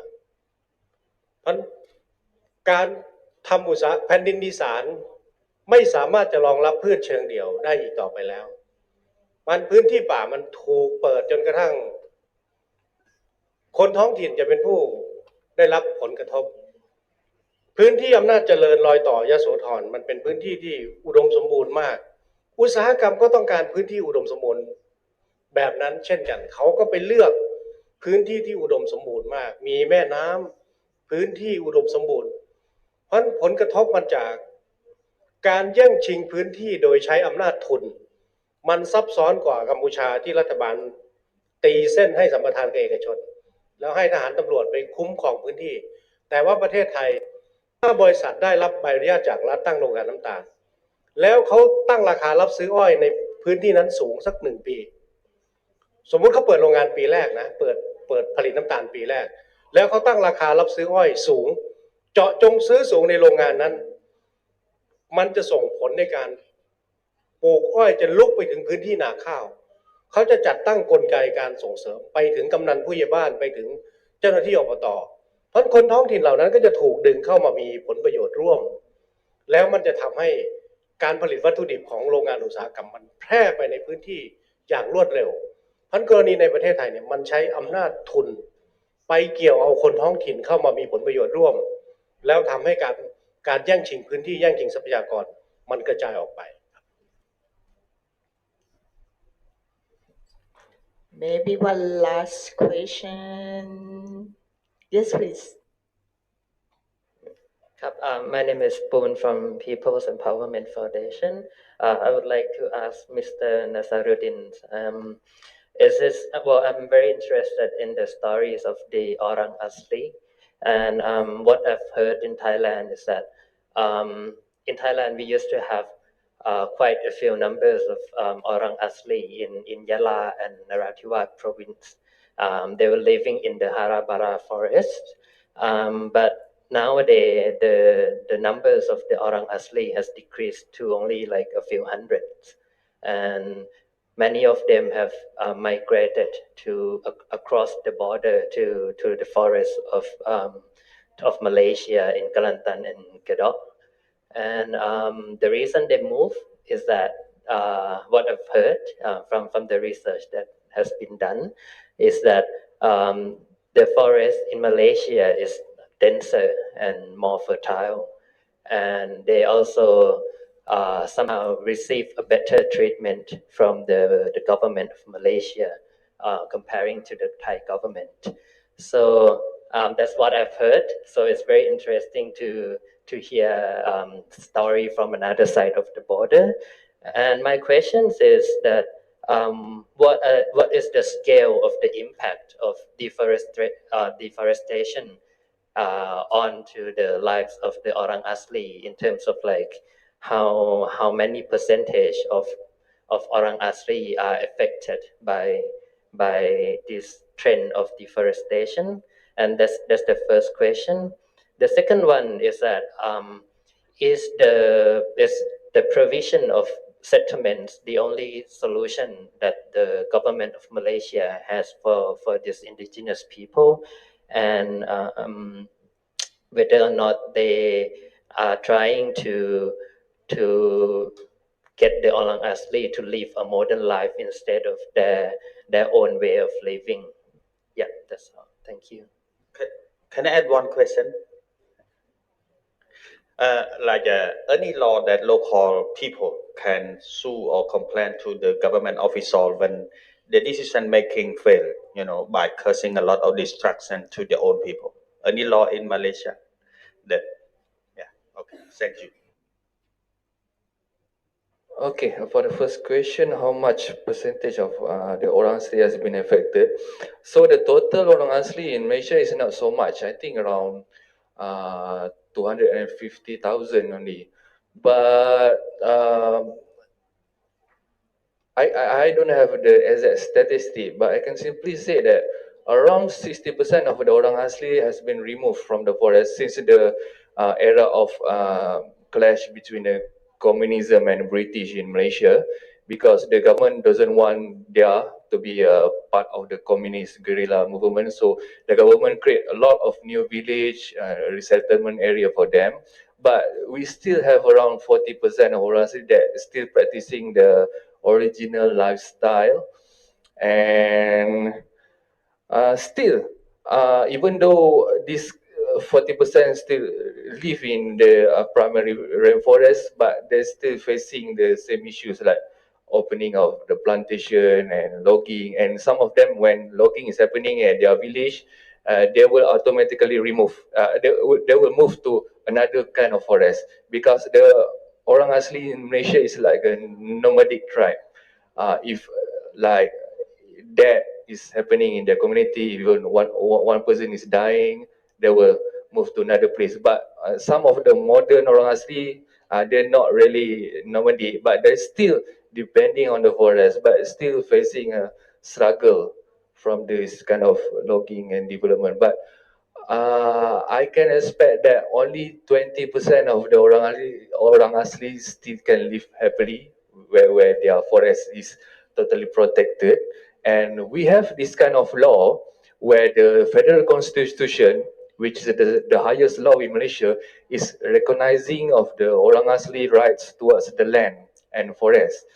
เพราะการทำอุตสาหแผ่นดินอีสานไม่สามารถจะรองรับพืชเชิงเดี่ยวได้อีกต่อไปแล้วมันพื้นที่ป่ามันถูกเปิดจนกระทั่งคนท้องถิ่นจะเป็นผู้ได้รับผลกระทบพื้นที่อำนาจเจริญรอยต่อยโสธรมันเป็นพื้นที่ที่อุดมสมบูรณ์มากอุตสาหกรรมก็ต้องการพื้นที่อุดมสมบูรณ์แบบนั้นเช่นกันเขาก็ไปเลือกพื้นที่ที่อุดมสมบูรณ์มากมีแม่น้ำพื้นที่อุดมสมบูรณ์เพราะผลกระทบมาจากการแย่งชิงพื้นที่โดยใช้อำนาจทุนมันซับซ้อนกว่ากัมพูชาที่รัฐบาลตีเส้นให้สัมปทานกับเอกชนแล้วให้ทหารตำรวจไปคุ้มครองพื้นที่แต่ว่าประเทศไทยถ้าบริษัทได้รับใบอนุญาตจากรัฐตั้งโรงงานน้ำตาลแล้วเขาตั้งราคารับซื้ออ้อยในพื้นที่นั้นสูงสัก1 ปีสมมุติเขาเปิดโรงงานปีแรกนะเปิดผลิตน้ำตาลปีแรกแล้วเขาตั้งราคารับซื้ออ้อยสูง เจาะจงซื้อสูงในโรงงานนั้นมันจะส่งผลในการปลูกอ้อยจะลุกไปถึงพื้นที่นาข้าวเขาจะจัดตั้งกลไกการส่งเสริมไปถึงกำนันผู้ใหญ่บ้านไปถึงเจ้าหน้าที่อบต.เพราะคนท้องถิ่นเหล่านั้นก็จะถูกดึงเข้ามามีผลประโยชน์ร่วมแล้วมันจะทำให้การผลิตวัตถุดิบของโรงงานอุตสาหกรรมมันแพร่ไปในพื้นที่อย่างรวดเร็วเพราะกรณีในประเทศไทยเนี่ยมันใช้อำนาจทุนไปเกี่ยวเอาคนท้องถิ่นเข้ามามีผลประโยชน์ร่วมแล้วทำให้การแย่งชิงพื้นที่แย่งชิงทรัพยากรมันกระจายออกไป Maybe one last question. Yes, please. My name is Poon from People's Empowerment Foundation. I would like to ask Mr. Nasarudin, I'm very interested in the stories of the Orang Asli. And what I've heard in Thailand is that in Thailand, we used to have quite a few numbers of Orang Asli in Yala and Narathiwat province. They were living in the Harabara forest. But nowadays, the numbers of the Orang Asli has decreased to only like a few hundreds. And many of them have migrated across the border to the forest of Malaysia in Kelantan and Kedah. And the reason they move is that what I've heard from the research that has been done is that the forest in Malaysia is denser and more fertile. And they also somehow receive a better treatment from the government of Malaysia comparing to the Thai government. So that's what I've heard. So it's very interesting to hear story from another side of the border. And my question is that what is the scale of the impact of deforestation onto the lives of the Orang Asli in terms of like how many percentage of Orang Asli are affected by this trend of deforestation? And that's the first question. The second one is that is the provision of settlements the only solution that the government of Malaysia has for these indigenous people, and whether or not they are trying to get the Orang Asli to live a modern life instead of their own way of living. Yeah, that's all. Thank you. Can I add one question? Any law that local people can sue or complain to the government official when the decision making fail, by causing a lot of destruction to their own people. Any law in Malaysia that, okay, thank you. Okay, for the first question, how much percentage of the Orang Asli has been affected? So the total Orang Asli in Malaysia is not so much. I think around 250,000 only. But I don't have the exact statistic, but I can simply say that around 60% of the Orang Asli has been removed from the forest since the era of clash between the communism and British in Malaysia, because the government doesn't want there to be a part of the communist guerrilla movement. So the government create a lot of new village resettlement area for them. But we still have around 40% of Orang Asli that is still practicing the original lifestyle, and still, even though this 40% still live in the primary rainforest, but they're still facing the same issues like opening of the plantation and logging. And some of them, when logging is happening at their village, they will automatically remove. They will move to another kind of forest, because the Orang Asli in Malaysia is like a nomadic tribe. If like that is happening in their community, even one person is dying, they will move to another place. But some of the modern Orang Asli, they're not really nomadic, but they're still depending on the forest, but still facing a struggle from this kind of logging and development. But I can expect that only 20% of the orang asli still can live happily where their forest is totally protected. And we have this kind of law where the federal constitution, which is the highest law in Malaysia, is recognizing of the orang asli rights towards the land and forest.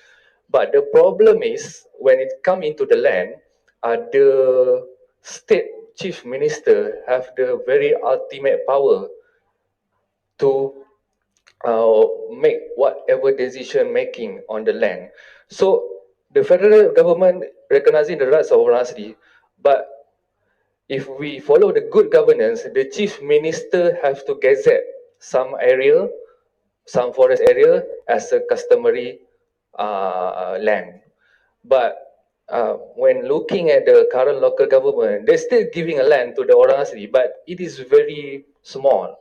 But the problem is when it come into the land, the state chief minister have the very ultimate power to make whatever decision making on the land. So the federal government recognizing the rights of orang asli, but if we follow the good governance, the chief minister have to gazette some area, some forest area as a customary land. But when looking at the current local government, they're still giving a land to the orang asli, but it is very small.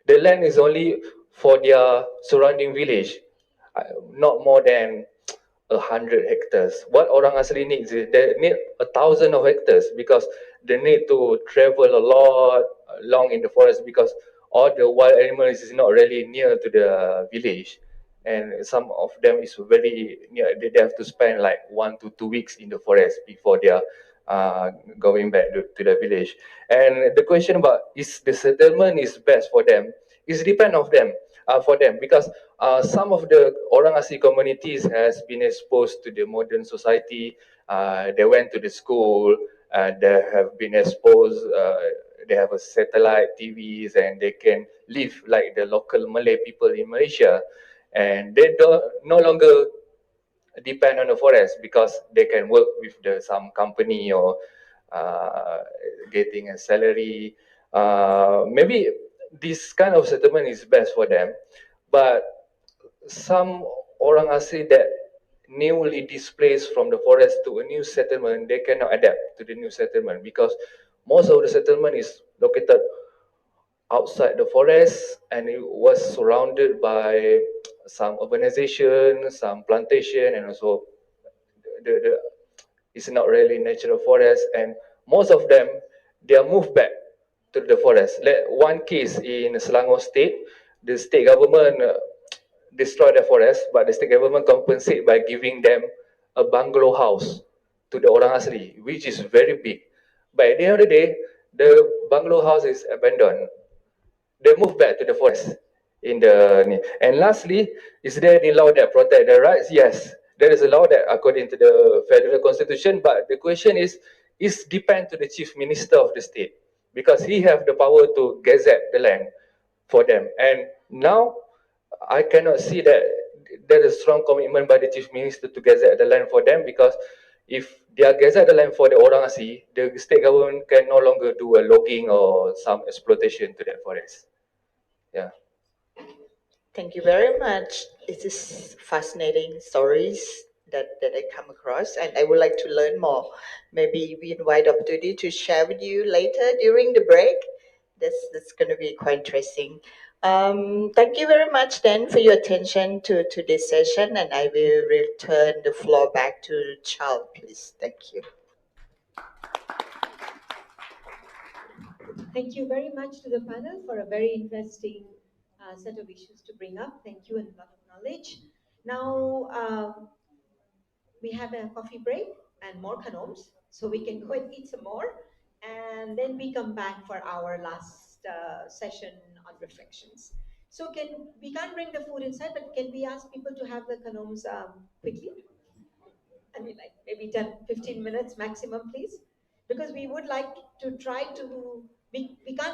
The land is only for their surrounding village, not more than 100 hectares. What orang asli needs is they need 1,000 of hectares because they need to travel a lot along in the forest because all the wild animals is not really near to the village, and some of them is very near. They have to spend like 1 to 2 weeks in the forest before they are going back to the village. And the question about is the settlement is best for them is depend of them for them because some of the orang asli communities has been exposed to the modern society. They went to the school. They have been exposed. They have a satellite TVs and they can live like the local Malay people in Malaysia, and they don't no longer depend on the forest because they can work with some company or getting a salary. Maybe this kind of settlement is best for them, but some orang asli that newly displaced from the forest to a new settlement, they cannot adapt to the new settlement because most of the settlement is located outside the forest and it was surrounded by some urbanization, some plantation, and also the it's not really natural forest. And most of them they are moved back to the forest. Like one case in Selangor State, the state government destroy the forest, but the state government compensate by giving them a bungalow house to the orang asli, which is very big. But at the end of the day, the bungalow house is abandoned. They move back to the forest in the. And lastly, is there any law that protect their rights? Yes, there is a law that according to the federal constitution, but the question is depend to the chief minister of the state because he have the power to gazette the land for them. And now I cannot see that there is strong commitment by the chief minister to gazette the land for them because if they are gazette the land for the orang asli, the state government can no longer do a logging or some exploitation to that forest. Yeah. Thank you very much. It is fascinating stories that I come across, and I would like to learn more. Maybe we invite opportunity to share with you later during the break. That's going to be quite interesting. Thank you very much then for your attention to this session, and I will return the floor back to Charles, please. Thank you. Thank you very much to the panel for a very interesting set of issues to bring up. Thank you and a lot of knowledge. Now we have a coffee break and more kanoms, so we can go and eat some more, and then we come back for our last session on reflections. So we can't bring the food inside, but can we ask people to have the kanoms quickly? I mean, like maybe 10, 15 minutes maximum, please, because we would like to try to we can't